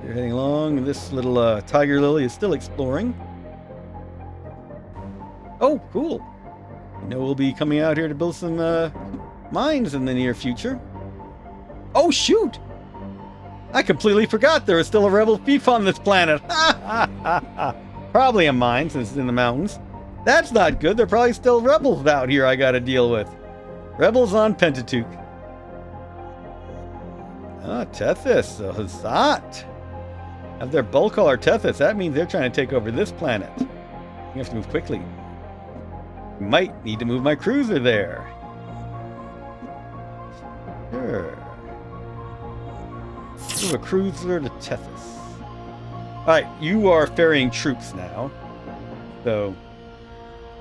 You're heading along, and this little tiger lily is still exploring. Oh, cool. You know we'll be coming out here to build some mines in the near future. Oh, shoot! I completely forgot there was still a rebel thief on this planet. Probably a mine, since it's in the mountains. That's not good. There are probably still rebels out here I gotta deal with. Rebels on Pentateuch. Ah, Tethys. Huzzat. Have their bulk hauler Tethys. That means they're trying to take over this planet. You have to move quickly. Might need to move my cruiser there. Sure. Move a cruiser to Tethys. Alright, you are ferrying troops now. So,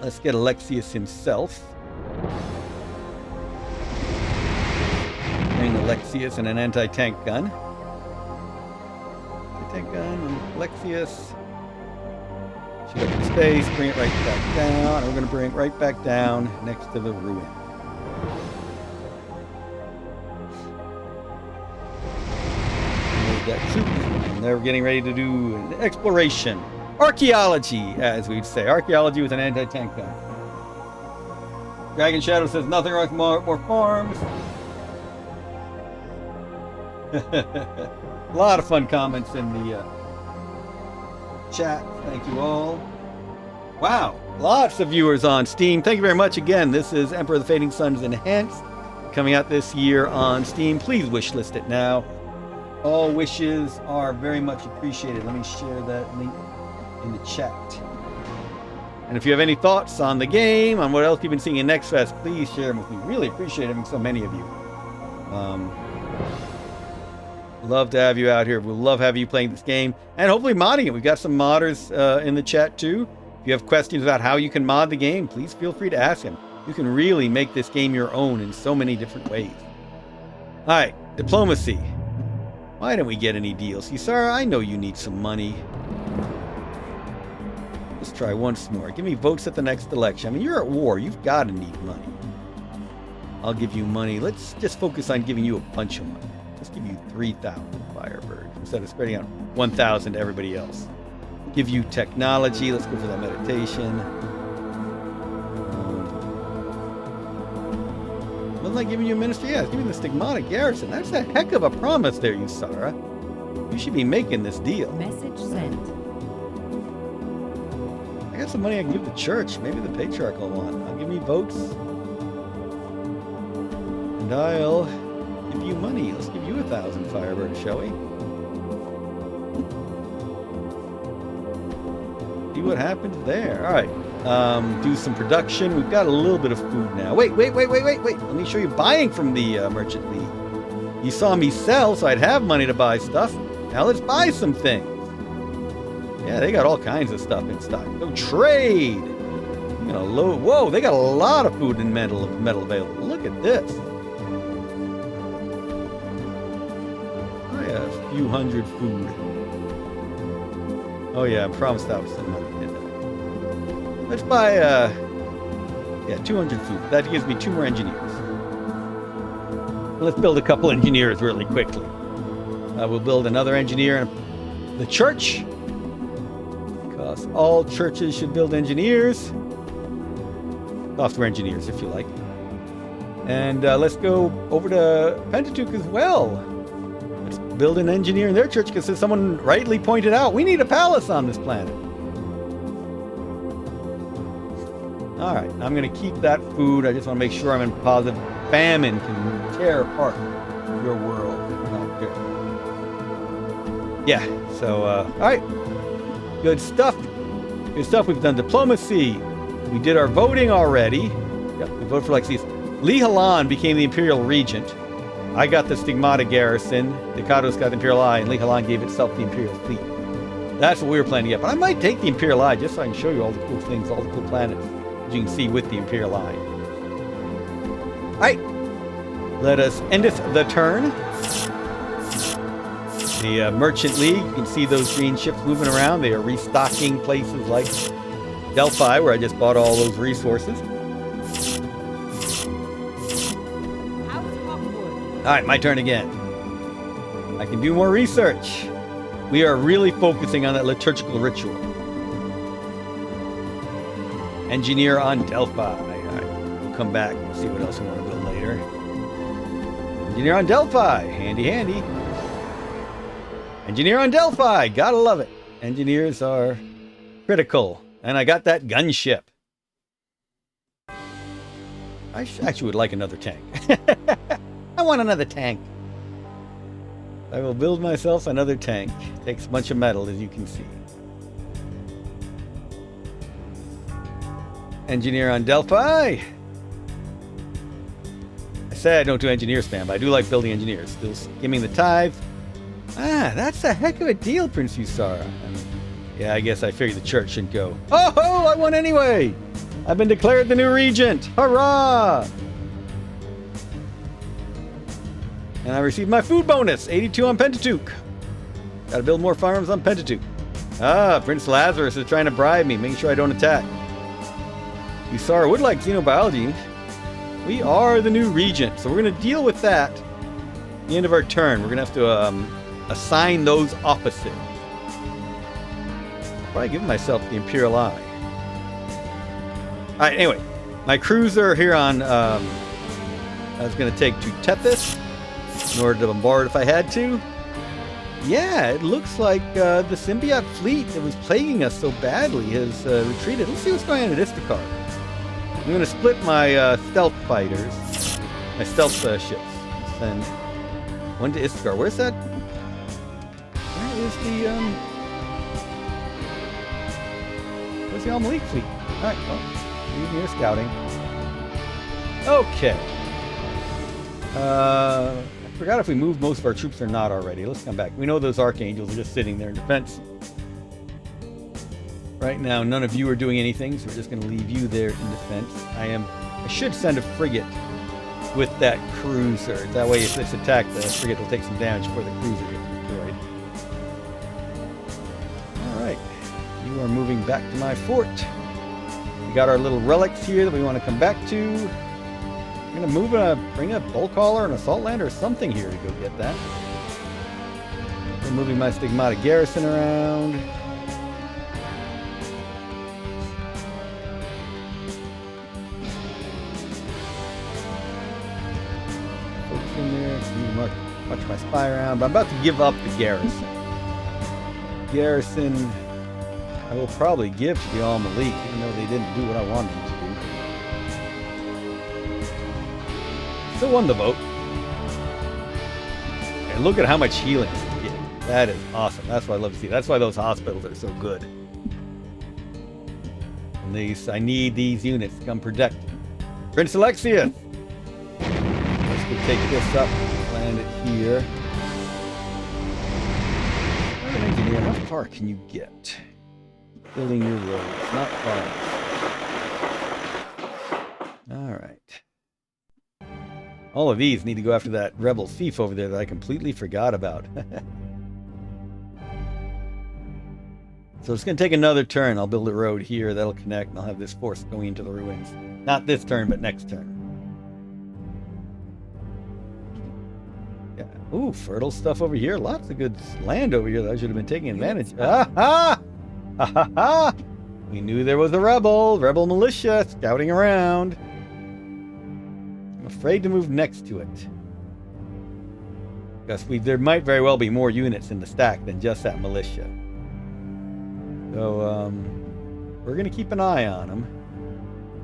let's get Alexius himself. Bring Alexius and an anti-tank gun. Anti-tank gun and Alexius. Shoot up in space, bring it right back down, and we're going to bring it right back down next to the ruin. And we've got troops, and they're getting ready to do an exploration. Archaeology, as we'd say. Archaeology with an anti-tank gun. Dragon Shadow says nothing like more farms. A lot of fun comments in the chat. Thank you all. Wow, lots of viewers on Steam. Thank you very much again. This is Emperor of the Fading Suns Enhanced, coming out this year on Steam. Please wishlist it now. All wishes are very much appreciated. Let me share that link in the chat. And if you have any thoughts on the game, on what else you've been seeing in Next Fest, please share them with me. Really appreciate having so many of you. Love to have you out here. We'll love having you playing this game and hopefully modding it. We've got some modders in the chat too. If you have questions about how you can mod the game, please feel free to ask them. You can really make this game your own in so many different ways. All right, diplomacy. Why don't we get any deals? Ysara, I know you need some money. Let's try once more. Give me votes at the next election. I mean, you're at war. You've got to need money. I'll give you money. Let's just focus on giving you a bunch of money. Let's give you 3,000 Firebird instead of spreading out 1,000 to everybody else. Give you technology. Let's go for that meditation. Wasn't I giving you a ministry? Yeah, it's giving the Stigmatic Garrison. That's a heck of a promise there, Ysara. You should be making this deal. Message sent. I got some money I can give the church. Maybe the Patriarch will want. I'll give me votes. And I'll give you money. Let's give you 1,000 Firebird, shall we? See what happens there. All right. Do some production. We've got a little bit of food now. Wait. Let me show you buying from the Merchant League. You saw me sell, so I'd have money to buy stuff. Now let's buy some things. Yeah, they got all kinds of stuff in stock. Go trade. You know, whoa, they got a lot of food and metal available. Look at this. A few hundred food. Oh yeah, I promised that was some money, didn't I? Let's buy 200 food. That gives me 2 more engineers. Let's build a couple engineers really quickly. We'll build another engineer in the church, because all churches should build engineers. Software engineers, if you like. And let's go over to Pentateuch as well. Build an engineer in their church, because as someone rightly pointed out, we need a palace on this planet. All right, I'm going to keep that food. I just want to make sure I'm in positive. Famine can tear apart your world. Yeah, so, all right. Good stuff. Good stuff. We've done diplomacy. We did our voting already. Yep, we voted for Alexius. Li Halan became the Imperial Regent. I got the Stigmatic Garrison, Ducados got the Imperial Eye, and Li Halan gave itself the Imperial Fleet. That's what we were planning to get. But I might take the Imperial Eye just so I can show you all the cool things, all the cool planets, as you can see with the Imperial Eye. All right, let us endeth the turn. The Merchant League, you can see those green ships moving around. They are restocking places like Delphi, where I just bought all those resources. House Hawkwood. All right, my turn again. I can do more research. We are really focusing on that liturgical ritual. Engineer on Delphi. All right, we'll come back and see what else we want to build later. Engineer on Delphi. Handy, handy. Engineer on Delphi. Gotta love it. Engineers are critical. And I got that gunship. I actually would like another tank. I want another tank. I will build myself another tank. Takes a bunch of metal, as you can see. Engineer on Delphi. I say I don't do engineer spam, but I do like building engineers. Still skimming the tithe. Ah, that's a heck of a deal, Prince Ysara. Yeah, I guess I figured the church shouldn't go. Oh, I won anyway! I've been declared the new regent! Hurrah! And I received my food bonus, 82 on Pentateuch. Gotta build more farms on Pentateuch. Ah, Prince Lazarus is trying to bribe me, making sure I don't attack. Usara would like xenobiology. We are the new regent, so we're going to deal with that at the end of our turn. We're going to have to assign those opposites. Probably give myself the Imperial Eye. Alright, anyway. My cruiser here on... I was going to take to Tethys in order to bombard if I had to. Yeah, it looks like the symbiote fleet that was plaguing us so badly has retreated. Let's see what's going on at Istakar. I'm going to split my stealth fighters, my stealth ships, and send one to Istakar. Where's that? Where is the... Where's the Al-Malik fleet? Alright, well, leave me here scouting. Okay. I forgot if we moved most of our troops or not already. Let's come back. We know those archangels are just sitting there in defense. Right now, none of you are doing anything, so we're just going to leave you there in defense. I should send a frigate with that cruiser. That way, if it's attacked, the frigate will take some damage before the cruiser gets destroyed. Alright. You are moving back to my fort. We got our little relics here that we want to come back to. I'm going to move bring a bulk hauler, an assault lander, or something here to go get that. I'm moving my stigmatic garrison around. Folks in there. Watch my spy around, but I'm about to give up the garrison. Garrison, I will probably give to the Al-Malik, even though they didn't do what I wanted them to do. Still won the vote. And look at how much healing we get. That is awesome. That's what I love to see. That's why those hospitals are so good. And I need these units to come protect Prince Alexius. Let's go take this up, land it here. Urban engineer, how far can you get? Building your roads, not far enough. All right. All of these need to go after that rebel thief over there that I completely forgot about. So it's going to take another turn. I'll build a road here that'll connect, and I'll have this force going into the ruins. Not this turn, but next turn. Yeah. Ooh, fertile stuff over here. Lots of good land over here that I should have been taking advantage. Ah-ha! Ha-ha-ha! We knew there was a rebel militia scouting around. Afraid to move next to it. Because there might very well be more units in the stack than just that militia. So, we're going to keep an eye on them.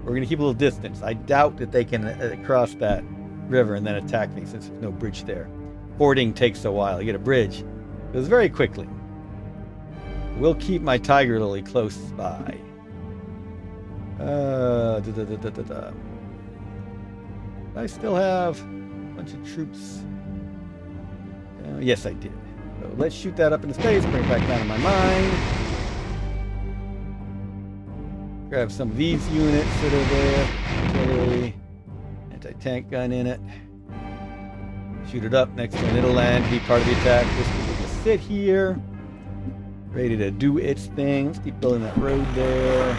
We're going to keep a little distance. I doubt that they can cross that river and then attack me since there's no bridge there. Fording takes a while. You get a bridge. It goes very quickly. We'll keep my Tiger Lily close by. I still have a bunch of troops. Yes, I did. So let's shoot that up into space, bring it back down to my mine. Grab some of these units that are there. Artillery, anti-tank gun in it. Shoot it up next to an it'll land, be part of the attack. This will just sit here, ready to do its thing. Let's keep building that road there.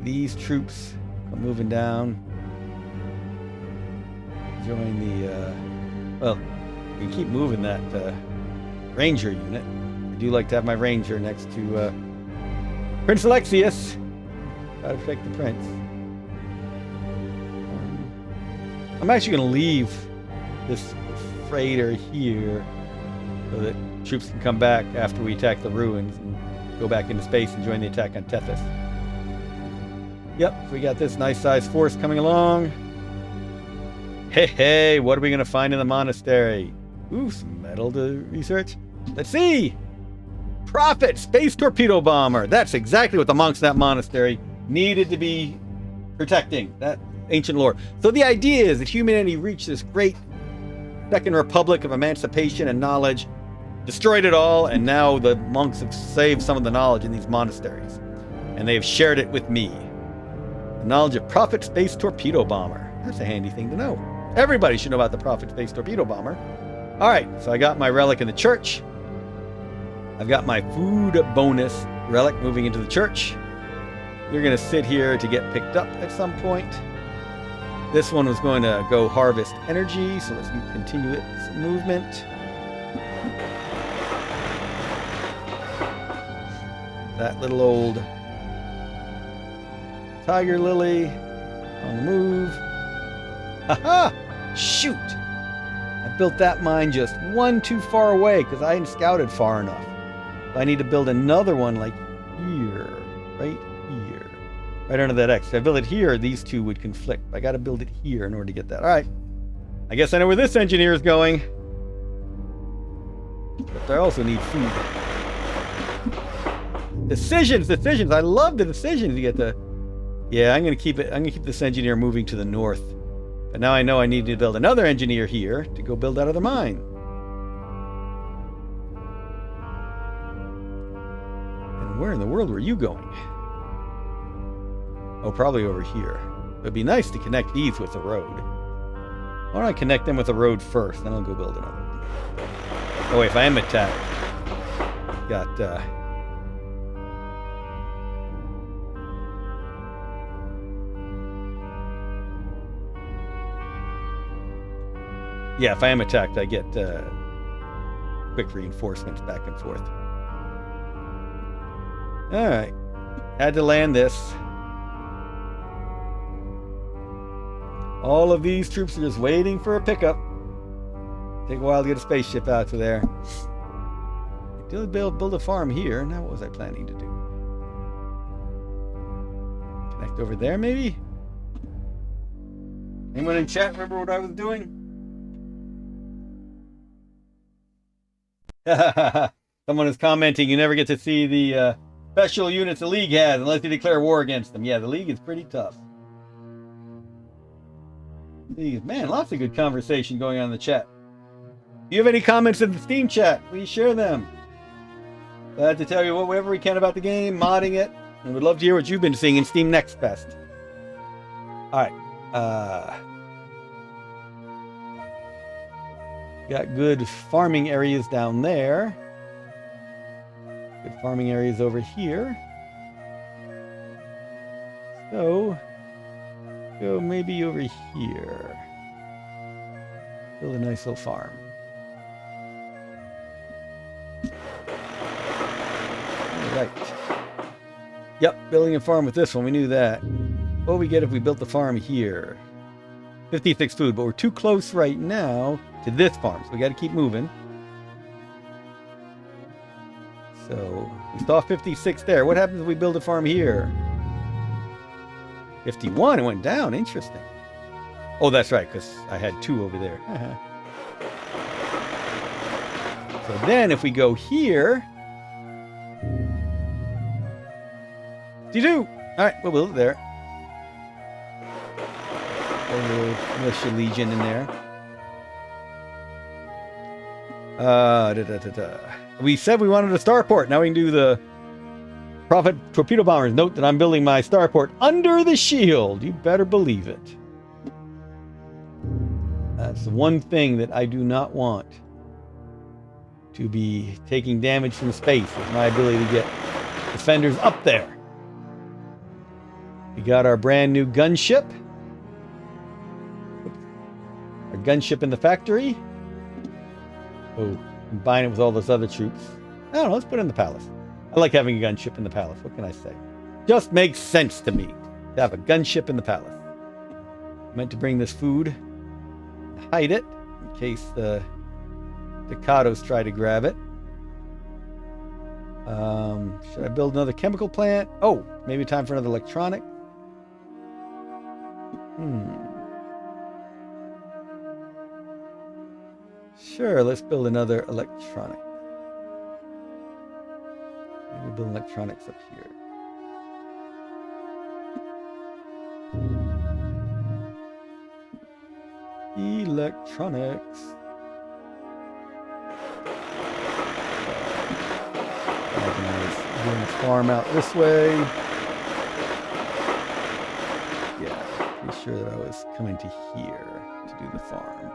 These troops come moving down. Join the, well, we can keep moving that ranger unit. I do like to have my ranger next to Prince Alexius. Gotta protect the prince. I'm actually going to leave this freighter here so that troops can come back after we attack the ruins and go back into space and join the attack on Tethys. Yep, we got this nice sized force coming along. Hey, what are we going to find in the monastery? Ooh, some metal to research. Let's see. Prophet space torpedo bomber. That's exactly what the monks in that monastery needed to be protecting. That ancient lore. So the idea is that humanity reached this great second republic of emancipation and knowledge, destroyed it all, and now the monks have saved some of the knowledge in these monasteries. And they have shared it with me. The knowledge of Prophet space torpedo bomber. That's a handy thing to know. Everybody should know about the Prophet space torpedo bomber. All right, so I got my relic in the church. I've got my food bonus relic moving into the church. You're going to sit here to get picked up at some point. This one was going to go harvest energy, so let's continue its movement. That little old tiger lily on the move. Haha! Shoot! I built that mine just one too far away because I hadn't scouted far enough. I need to build another one like here, right here, right under that X. If I build it here, these two would conflict. I got to build it here in order to get that. All right. I guess I know where this engineer is going. But I also need food. Decisions. I love the decisions you get to. Yeah, I'm gonna keep it. I'm gonna keep this engineer moving to the north. But now I know I need to build another engineer here to go build that other mine. And where in the world were you going? Oh, probably over here. It'd be nice to connect these with the road. Why don't I connect them with the road first, then I'll go build another one. Oh wait, if I am attacked, got yeah, if I am attacked, I get quick reinforcements back and forth. All right, had to land this. All of these troops are just waiting for a pickup. Take a while to get a spaceship out to there. I did build a farm here. Now what was I planning to do? Connect over there, maybe? Anyone in chat remember what I was doing? Someone is commenting, you never get to see the special units the League has unless you declare war against them. Yeah, the League is pretty tough. Man, lots of good conversation going on in the chat. If you have any comments in the Steam chat, please share them. Glad to tell you whatever we can about the game, modding it, and would love to hear what you've been seeing in Steam Next Fest. Alright. Got good farming areas down there. Good farming areas over here. So, go maybe over here. Build a nice little farm. Alright. Yep, building a farm with this one, we knew that. What would we get if we built the farm here? 56 food, but we're too close right now to this farm, so we got to keep moving. So we saw 56 there. What happens if we build a farm here? 51, it went down. Interesting. Oh, that's right, because I had 2 over there. So then if we go here, 52. All right, we'll build it there. A little militia legion in there. We said we wanted a starport. Now we can do the Prophet torpedo bombers. Note that I'm building my starport under the shield. You better believe it. That's the one thing that I do not want to be taking damage from space, is my ability to get defenders up there. We got our brand new gunship. Our gunship in the factory. Oh, combine it with all those other troops. I don't know, let's put it in the palace. I like having a gunship in the palace. What can I say? Just makes sense to me to have a gunship in the palace. I meant to bring this food, hide it, in case the Ducados try to grab it. Should I build another chemical plant? Oh, maybe time for another electronic. Sure, let's build another electronic. Maybe we'll build electronics up here. Electronics. Doing a farm out this way. Yeah, pretty sure that I was coming to here to do the farm.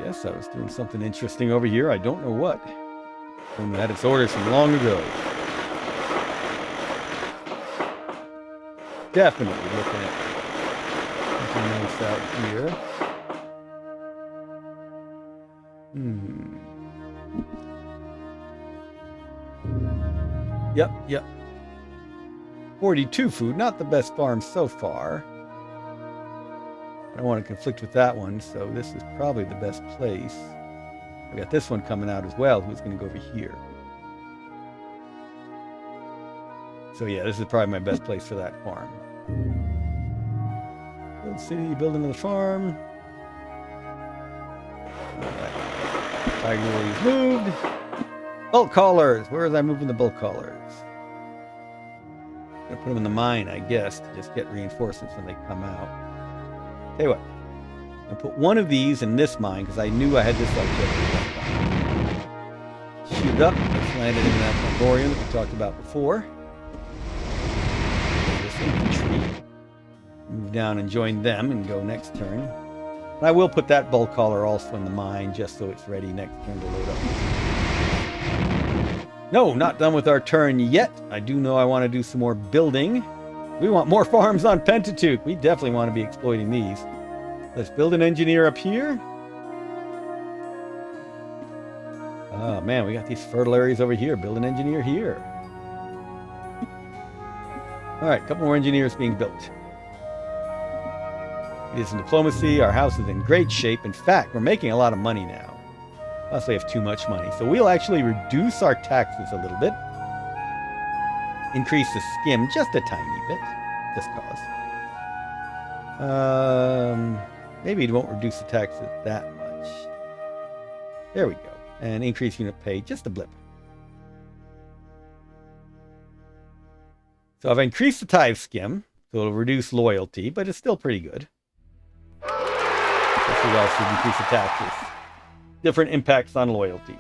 Guess I was doing something interesting over here. I don't know what. And that its orders from long ago. Definitely looking at something nice out here. Yep. 42 food, not the best farm so far. I don't want to conflict with that one, so this is probably the best place. I got this one coming out as well, who's going to go over here. So yeah, this is probably my best place for that farm. Build city, build another farm. Alright. Tiger Lily's moved. Bulk haulers. Where was I moving the bulk haulers? Gonna put them in the mine, I guess, to just get reinforcements when they come out. Tell you what, I'll put one of these in this mine because I knew I had this objective. Shoot it up. Let's land it in that Memorium that we talked about before. This infantry. Move down and join them and go next turn. And I will put that bulk hauler also in the mine just so it's ready next turn to load up. No, not done with our turn yet. I do know I want to do some more building. We want more farms on Pentateuch. We definitely want to be exploiting these. Let's build an engineer up here. Oh man, we got these fertile areas over here. Build an engineer here. All right, a couple more engineers being built. It is in diplomacy. Our house is in great shape. In fact, we're making a lot of money now. Unless we have too much money. So we'll actually reduce our taxes a little bit. Increase the skim just a tiny bit. Just cause. Maybe it won't reduce the taxes that much. There we go. And increase unit pay just a blip. So I've increased the tithe skim, so it'll reduce loyalty, but it's still pretty good. This will also decrease the taxes. Different impacts on loyalty.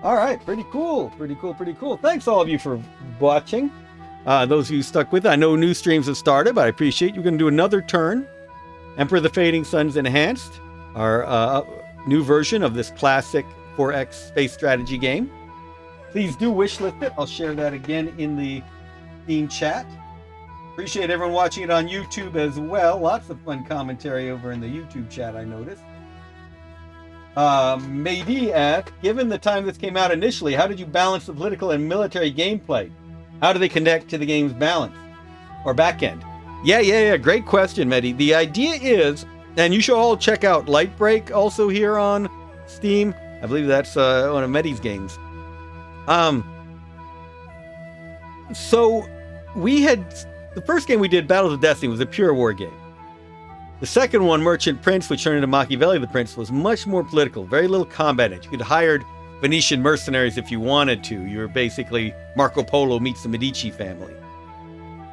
All right, pretty cool. Thanks all of you for watching. Those of you stuck with it, I know new streams have started, but I appreciate you. We're going to do another turn. Emperor of the Fading Suns Enhanced, our new version of this classic 4X space strategy game. Please do wishlist it. I'll share that again in the Steam chat. Appreciate everyone watching it on YouTube as well. Lots of fun commentary over in the YouTube chat, I noticed. Maybe asked, given the time this came out initially, how did you balance the political and military gameplay? How do they connect to the game's balance or back end? Yeah. Great question, Mehdi. The idea is, and you should all check out Lightbreak also here on Steam. I believe that's one of Mehdi's games. So we had the first game we did, Battles of Destiny, was a pure war game. The second one, Merchant Prince, which turned into Machiavelli the Prince, was much more political, very little combat in it. You could hire Venetian mercenaries if you wanted to. You were basically Marco Polo meets the Medici family.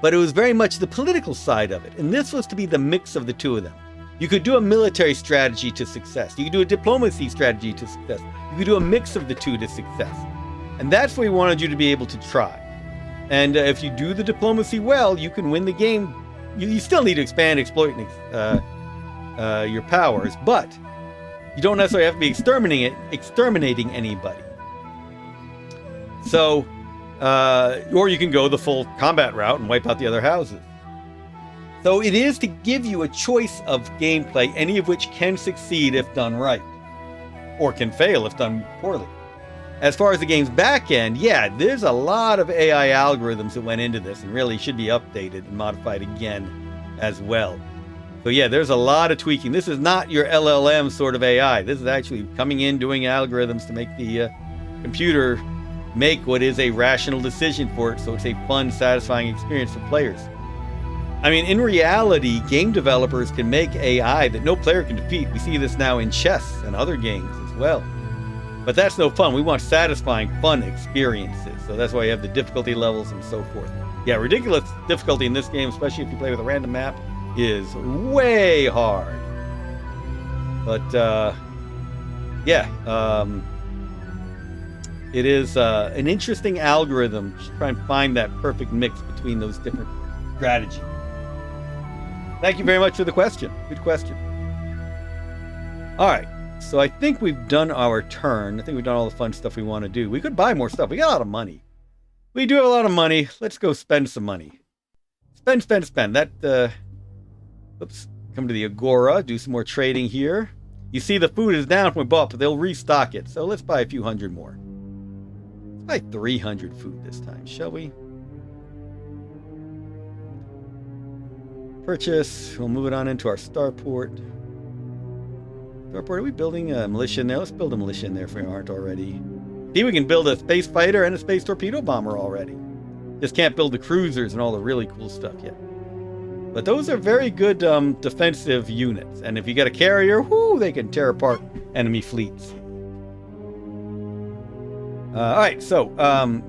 But it was very much the political side of it. And this was to be the mix of the two of them. You could do a military strategy to success. You could do a diplomacy strategy to success. You could do a mix of the two to success. And that's what we wanted you to be able to try. And if you do the diplomacy well, you can win the game. You still need to expand, exploit, your powers, but you don't necessarily have to be exterminating anybody. So, or you can go the full combat route and wipe out the other houses. So it is to give you a choice of gameplay, any of which can succeed if done right, or can fail if done poorly. As far as the game's back end, yeah, there's a lot of AI algorithms that went into this and really should be updated and modified again as well. So yeah, there's a lot of tweaking. This is not your LLM sort of AI. This is actually coming in, doing algorithms to make the computer make what is a rational decision for it, so it's a fun, satisfying experience for players. I mean, in reality, game developers can make AI that no player can defeat. We see this now in chess and other games as well. But that's no fun. We want satisfying, fun experiences. So that's why you have the difficulty levels and so forth. Yeah, ridiculous difficulty in this game, especially if you play with a random map, is way hard. But, it is an interesting algorithm to try and find that perfect mix between those different strategies. Thank you very much for the question. Good question. All right. So I think we've done our turn. I think we've done all the fun stuff we want to do. We could buy more stuff. We got a lot of money. We do have a lot of money. Let's go spend some money. Spend. That, oops. Come to the Agora. Do some more trading here. You see the food is down from we bought, but they'll restock it. So let's buy a few hundred more. Let's buy 300 food this time, shall we? Purchase. We'll move it on into our starport. Starport, are we building a militia in there? Let's build a militia in there if we aren't already. See, we can build a space fighter and a space torpedo bomber already. Just can't build the cruisers and all the really cool stuff yet. But those are very good defensive units. And if you get a carrier, whoo, they can tear apart enemy fleets. All right, so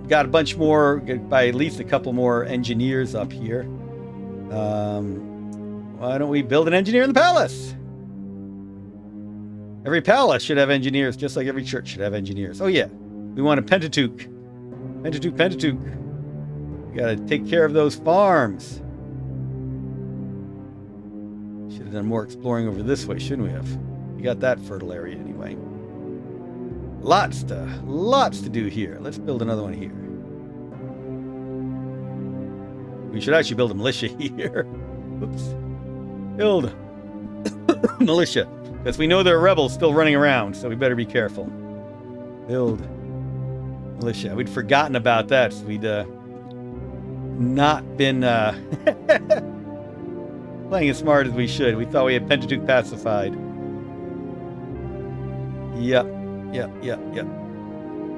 got a bunch more, by at least a couple more engineers up here. Why don't we build an engineer in the palace? Every palace should have engineers, just like every church should have engineers. Oh yeah, we want a Pentateuch. Pentateuch. We gotta take care of those farms. Should have done more exploring over this way, shouldn't we have? We got that fertile area anyway. Lots to do here. Let's build another one here. We should actually build a militia here. Oops. Build militia. Because we know there are rebels still running around, so we better be careful. Build militia. We'd forgotten about that, so we'd not been playing as smart as we should. We thought we had Pentateuch pacified. Yep.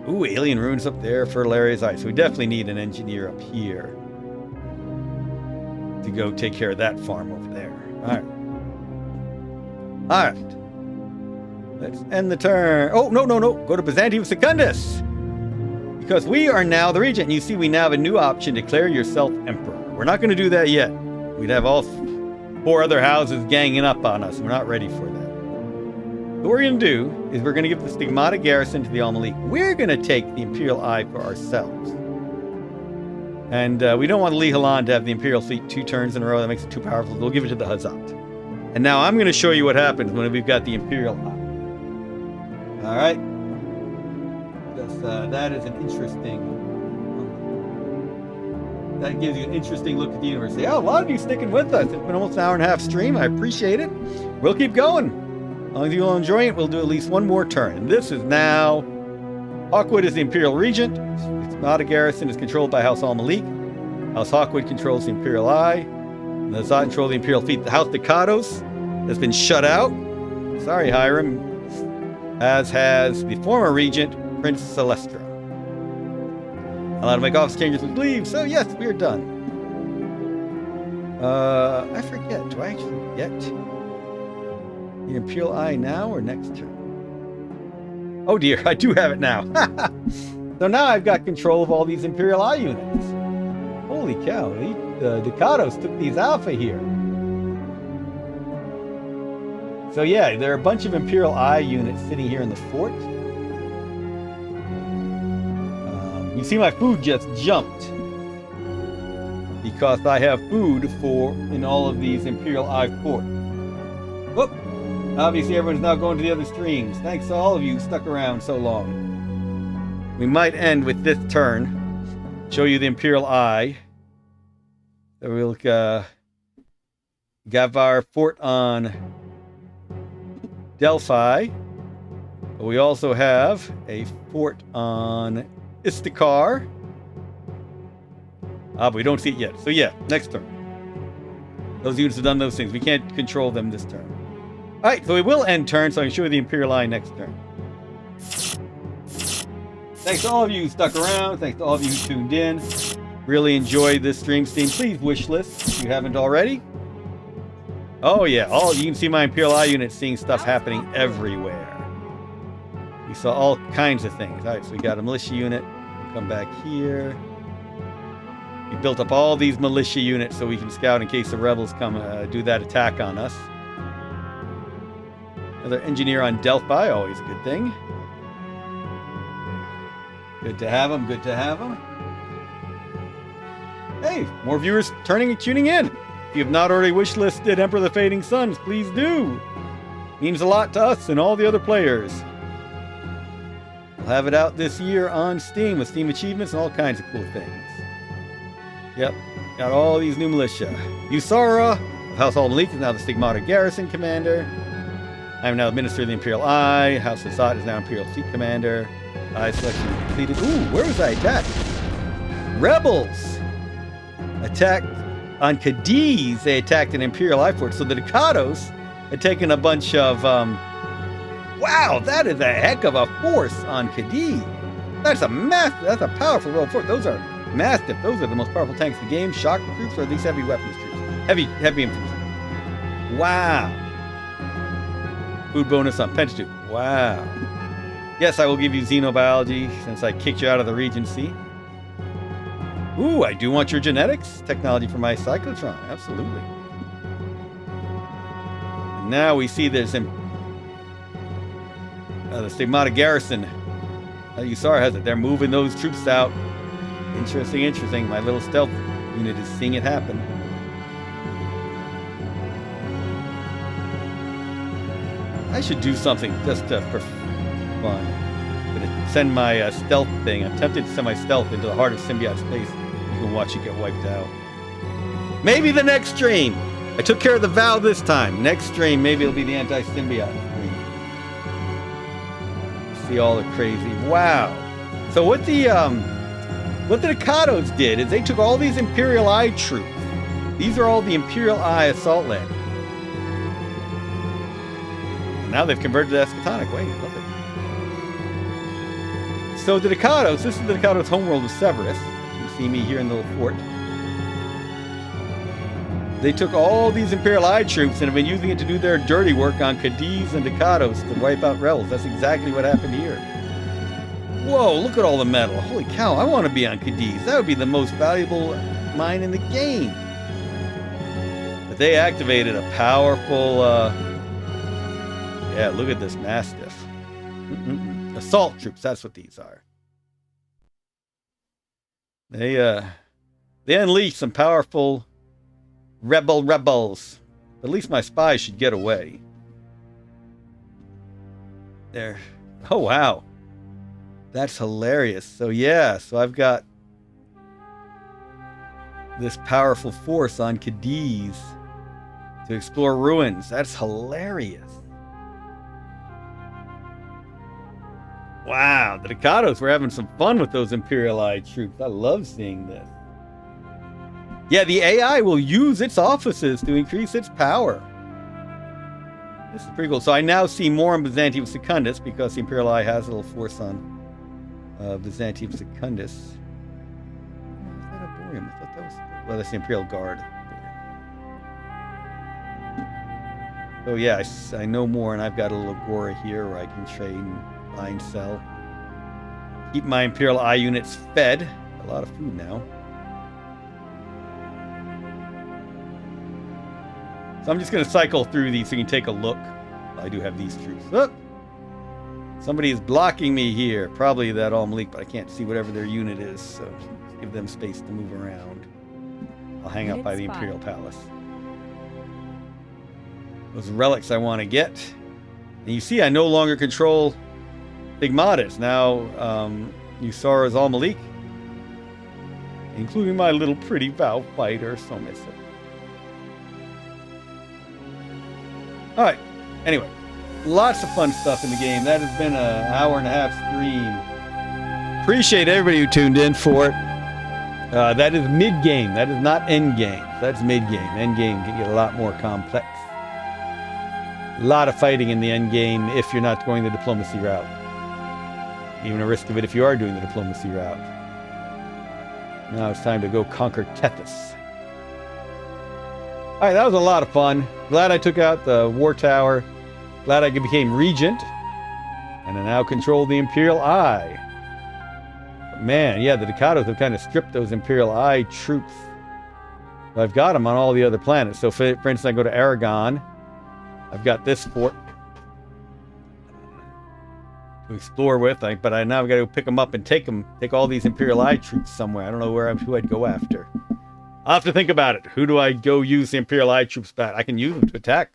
Ooh, alien ruins up there, fertile areas. All right, so we definitely need an engineer up here to go take care of that farm over there. All right. Let's end the turn. Oh, no. Go to Byzantium Secundus. Because we are now the regent. And you see, we now have a new option. Declare yourself emperor. We're not going to do that yet. We'd have all 4 other houses ganging up on us. We're not ready for that. What we're going to do is we're going to give the Stigmatic garrison to the Al-Malik. We're going to take the Imperial Eye for ourselves. And we don't want Li Halan to have the Imperial fleet 2 turns in a row. That makes it too powerful. We'll give it to the Hazat. And now I'm going to show you what happens when we've got the Imperial Eye. All right. That is an interesting. That gives you an interesting look at the universe. Yeah, a lot of you sticking with us. It's been almost an hour and a half stream. I appreciate it. We'll keep going. As long as you will enjoy it, we'll do at least one more turn. And this is now. Hawkwood is the Imperial Regent. Stigmatic garrison is controlled by House Al-Malik. House Hawkwood controls the Imperial Eye. And the Hazat control the Imperial fleet. The House Ducados has been shut out. Sorry, Hiram. As has the former regent, Prince Celestra. Allowed to make office changes with leave. So yes, we're done. I forget. Do I actually get the Imperial Eye now or next turn? Oh dear, I do have it now. So now I've got control of all these Imperial Eye units. Holy cow, the Ducados took these alpha here. So yeah, there are a bunch of Imperial Eye units sitting here in the fort. You see my food just jumped. Because I have food in all of these Imperial Eye forts. Whoop! Obviously everyone's now going to the other streams. Thanks to all of you who stuck around so long. We might end with this turn. Show you the Imperial Eye. So we'll have our fort on Delphi. But we also have a fort on Istakar. But we don't see it yet. So yeah, next turn. Those units have done those things. We can't control them this turn. Alright, so we will end turn, so I can show you the Imperial Eye next turn. Thanks to all of you who stuck around. Thanks to all of you who tuned in. Really enjoyed this stream. Please wish list if you haven't already. Oh yeah, you can see my Imperial Eye unit seeing stuff happening everywhere. We saw all kinds of things. Alright, so we got a militia unit. We'll come back here. We built up all these militia units so we can scout in case the rebels come do that attack on us. Another engineer on Delphi, always a good thing. Good to have them, good to have them. Hey, more viewers tuning in. If you have not already wishlisted Emperor of the Fading Suns, please do. Means a lot to us and all the other players. We'll have it out this year on Steam with Steam achievements and all kinds of cool things. Yep, got all these new militia. Usara of House Hawkwood is now the Stigmata Garrison Commander. I am now the Minister of the Imperial Eye. House Hawkwood is now Imperial Fleet Commander. Eye selection completed. Ooh, where was I attacked? Rebels! Attacked on Cadiz. They attacked an Imperial Eye fort. So the Ducados had taken a bunch of... wow, that is a heck of a force on Cadiz. That's a powerful royal fort. Those are mastiff. Those are the most powerful tanks in the game. Shock troops or these heavy weapons troops? Heavy infantry. Wow. Food bonus on Pentateuch. Wow. Yes, I will give you xenobiology since I kicked you out of the Regency. Ooh, I do want your genetics. Technology for my cyclotron. Absolutely. And now we see there's the Stigmata Garrison. Usara has it. They're moving those troops out. Interesting. My little stealth unit is seeing it happen. I should do something just for fun. I'm gonna send my stealth thing. I'm tempted to send my stealth into the heart of symbiote space. You can watch it get wiped out. Maybe the next stream. I took care of the Vow this time. Next stream, maybe it'll be the anti-symbiote stream. See all the crazy. Wow. So what the Ducados did is they took all these Imperial Eye troops. These are all the Imperial Eye assault landers. Now they've converted to Eskatonic. Wait, love it. So the Ducados, this is the Ducados' homeworld of Severus. You see me here in the little fort. They took all these Imperial Eye troops and have been using it to do their dirty work on Cadiz and Ducados to wipe out rebels. That's exactly what happened here. Whoa, look at all the metal. Holy cow, I want to be on Cadiz. That would be the most valuable mine in the game. But they activated a powerful... yeah, look at this Mastiff. Assault troops, that's what these are. They unleashed some powerful rebels. At least my spies should get away. There. Oh, wow. That's hilarious. So yeah, so I've got this powerful force on Cadiz to explore ruins. That's hilarious. Wow, the Ducados were having some fun with those Imperial Eye troops. I love seeing this. Yeah, the AI will use its offices to increase its power. This is pretty cool. So I now see more on Byzantium Secundus because the Imperial Eye has a little force on Byzantium Secundus. Oh, is that a Borium? I thought that was... well, that's the Imperial Guard. So yeah, I know more, and I've got a little Agora here where I can trade and buy and sell. Keep my Imperial Eye units fed. A lot of food now. So I'm just going to cycle through these so you can take a look. I do have these troops. Oh! Somebody is blocking me here. Probably that Al-Malik, but I can't see whatever their unit is. So just give them space to move around. I'll hang out by the Imperial Palace. Those relics I want to get. And you see I no longer control Stigmatas. Now Usara's Al-Malik. Including my little pretty Vow fighter. So miss it. Alright, anyway, lots of fun stuff in the game. That has been an hour and a half stream. Appreciate everybody who tuned in for it. That is mid-game. That is not end-game. That's mid-game. End-game can get a lot more complex. A lot of fighting in the end-game if you're not going the diplomacy route. Even a risk of it if you are doing the diplomacy route. Now it's time to go conquer Tethys. Alright, that was a lot of fun. Glad I took out the War Tower. Glad I became Regent. And I now control the Imperial Eye. But man, yeah, the Ducados have kind of stripped those Imperial Eye troops. But I've got them on all the other planets. So for instance, I go to Aragon. I've got this fort to explore with. But I now got to pick them up and take all these Imperial Eye troops somewhere. I don't know who I'd go after. I'll have to think about it. Who do I go use the Imperial Eye troops back? I can use them to attack.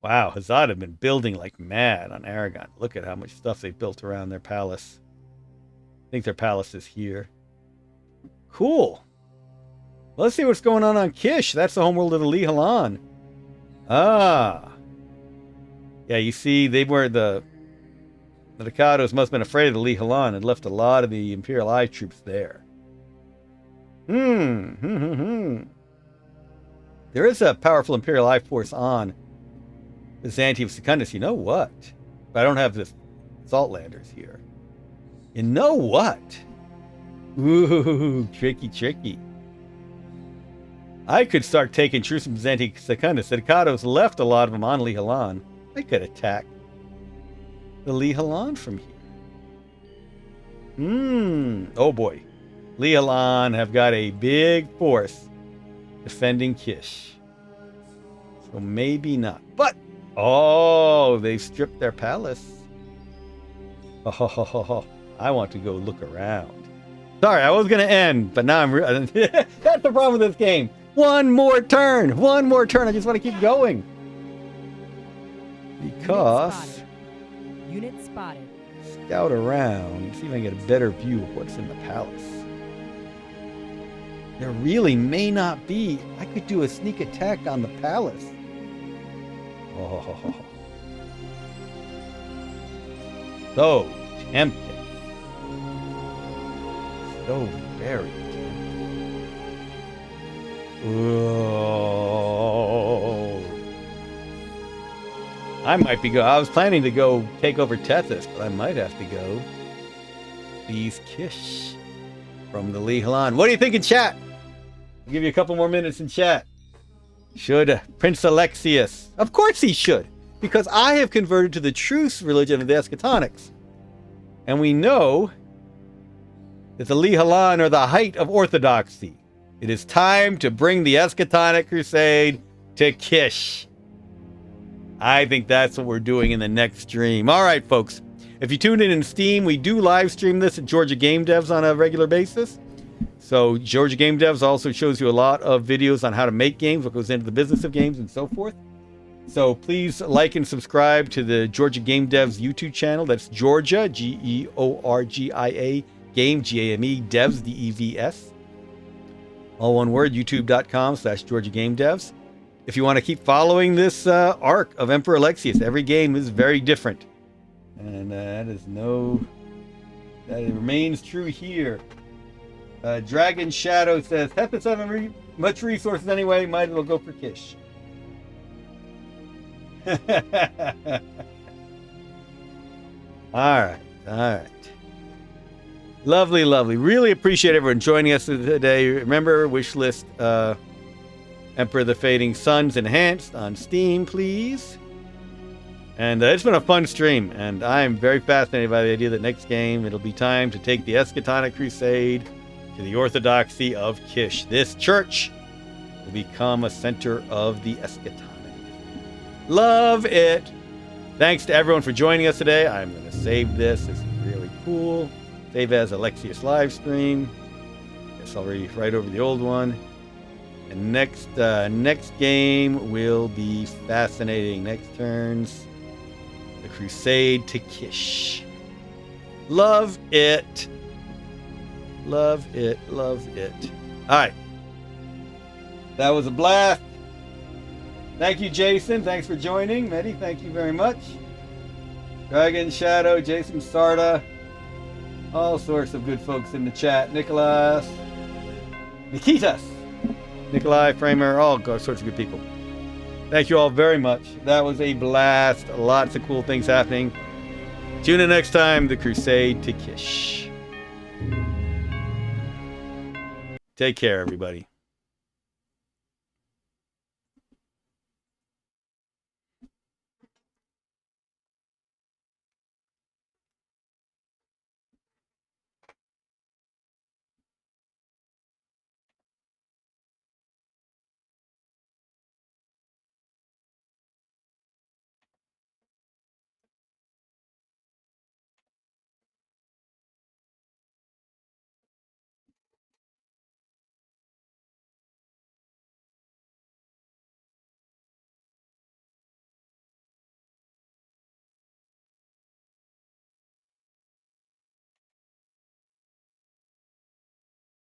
Wow, Hazard have been building like mad on Aragon. Look at how much stuff they built around their palace. I think their palace is here. Cool. Let's see what's going on Kish. That's the homeworld of the Lihalan. Ah. Yeah, you see, they were the Nakados must have been afraid of the Lihalan and left a lot of the Imperial Eye troops there. There is a powerful Imperial Eye force on Byzantium Secundus. You know what? But I don't have the Saltlanders here. You know what? Ooh, tricky. I could start taking troops from Byzantium Secundus. The Nakados left a lot of them on Lihalan. I could attack the Lihalan from here. Oh boy. Lihalan have got a big force defending Kish. So maybe not. But, oh, they've stripped their palace. Oh, I want to go look around. Sorry, I was going to end, but now I'm... That's the problem with this game. One more turn. I just want to keep going. Because... Unit spotted. Scout around. See if I can get a better view of what's in the palace. There really may not be. I could do a sneak attack on the palace. Oh. So tempting. So very tempting. Oh. I might be I was planning to go take over Tethys, but I might have to go these Kish from the Lihalan. What do you think in chat? I'll give you a couple more minutes in chat. Should Prince Alexius? Of course he should, because I have converted to the truce religion of the Eskatonics. And we know that the Lihalan are the height of orthodoxy. It is time to bring the Eskatonic Crusade to Kish. I think that's what we're doing in the next stream. All right, folks. If you tune in Steam, we do live stream this at Georgia Game Devs on a regular basis. So Georgia Game Devs also shows you a lot of videos on how to make games, what goes into the business of games, and so forth. So please like and subscribe to the Georgia Game Devs YouTube channel. That's Georgia, Georgia, Game, G-A-M-E, Devs, D-E-V-S. All one word, youtube.com/Georgia Game Devs. If you want to keep following this arc of Emperor Alexius, every game is very different. And that remains true here. Dragon Shadow says, Tethys doesn't much resources anyway, might as well go for Kish. All right. Lovely. Really appreciate everyone joining us today. Remember, wishlist Emperor of the Fading Suns Enhanced on Steam, please. And it's been a fun stream, and I'm very fascinated by the idea that next game it'll be time to take the Eskatonic Crusade to the orthodoxy of Kish. This church will become a center of the Eskatonic. Love it. Thanks to everyone for joining us today. I'm going to save this. This is really cool. Save as Alexius live stream. Guess I'll write over the old one. And next game will be fascinating. Next turns, the Crusade to Kish. Love it. All right. That was a blast. Thank you, Jason. Thanks for joining. Mehdi, thank you very much. Dragon Shadow, Jason Sarda. All sorts of good folks in the chat. Nicholas. Nikitas. Nikolai, Framer, all sorts of good people. Thank you all very much. That was a blast. Lots of cool things happening. Tune in next time, the Crusade to Kish. Take care, everybody.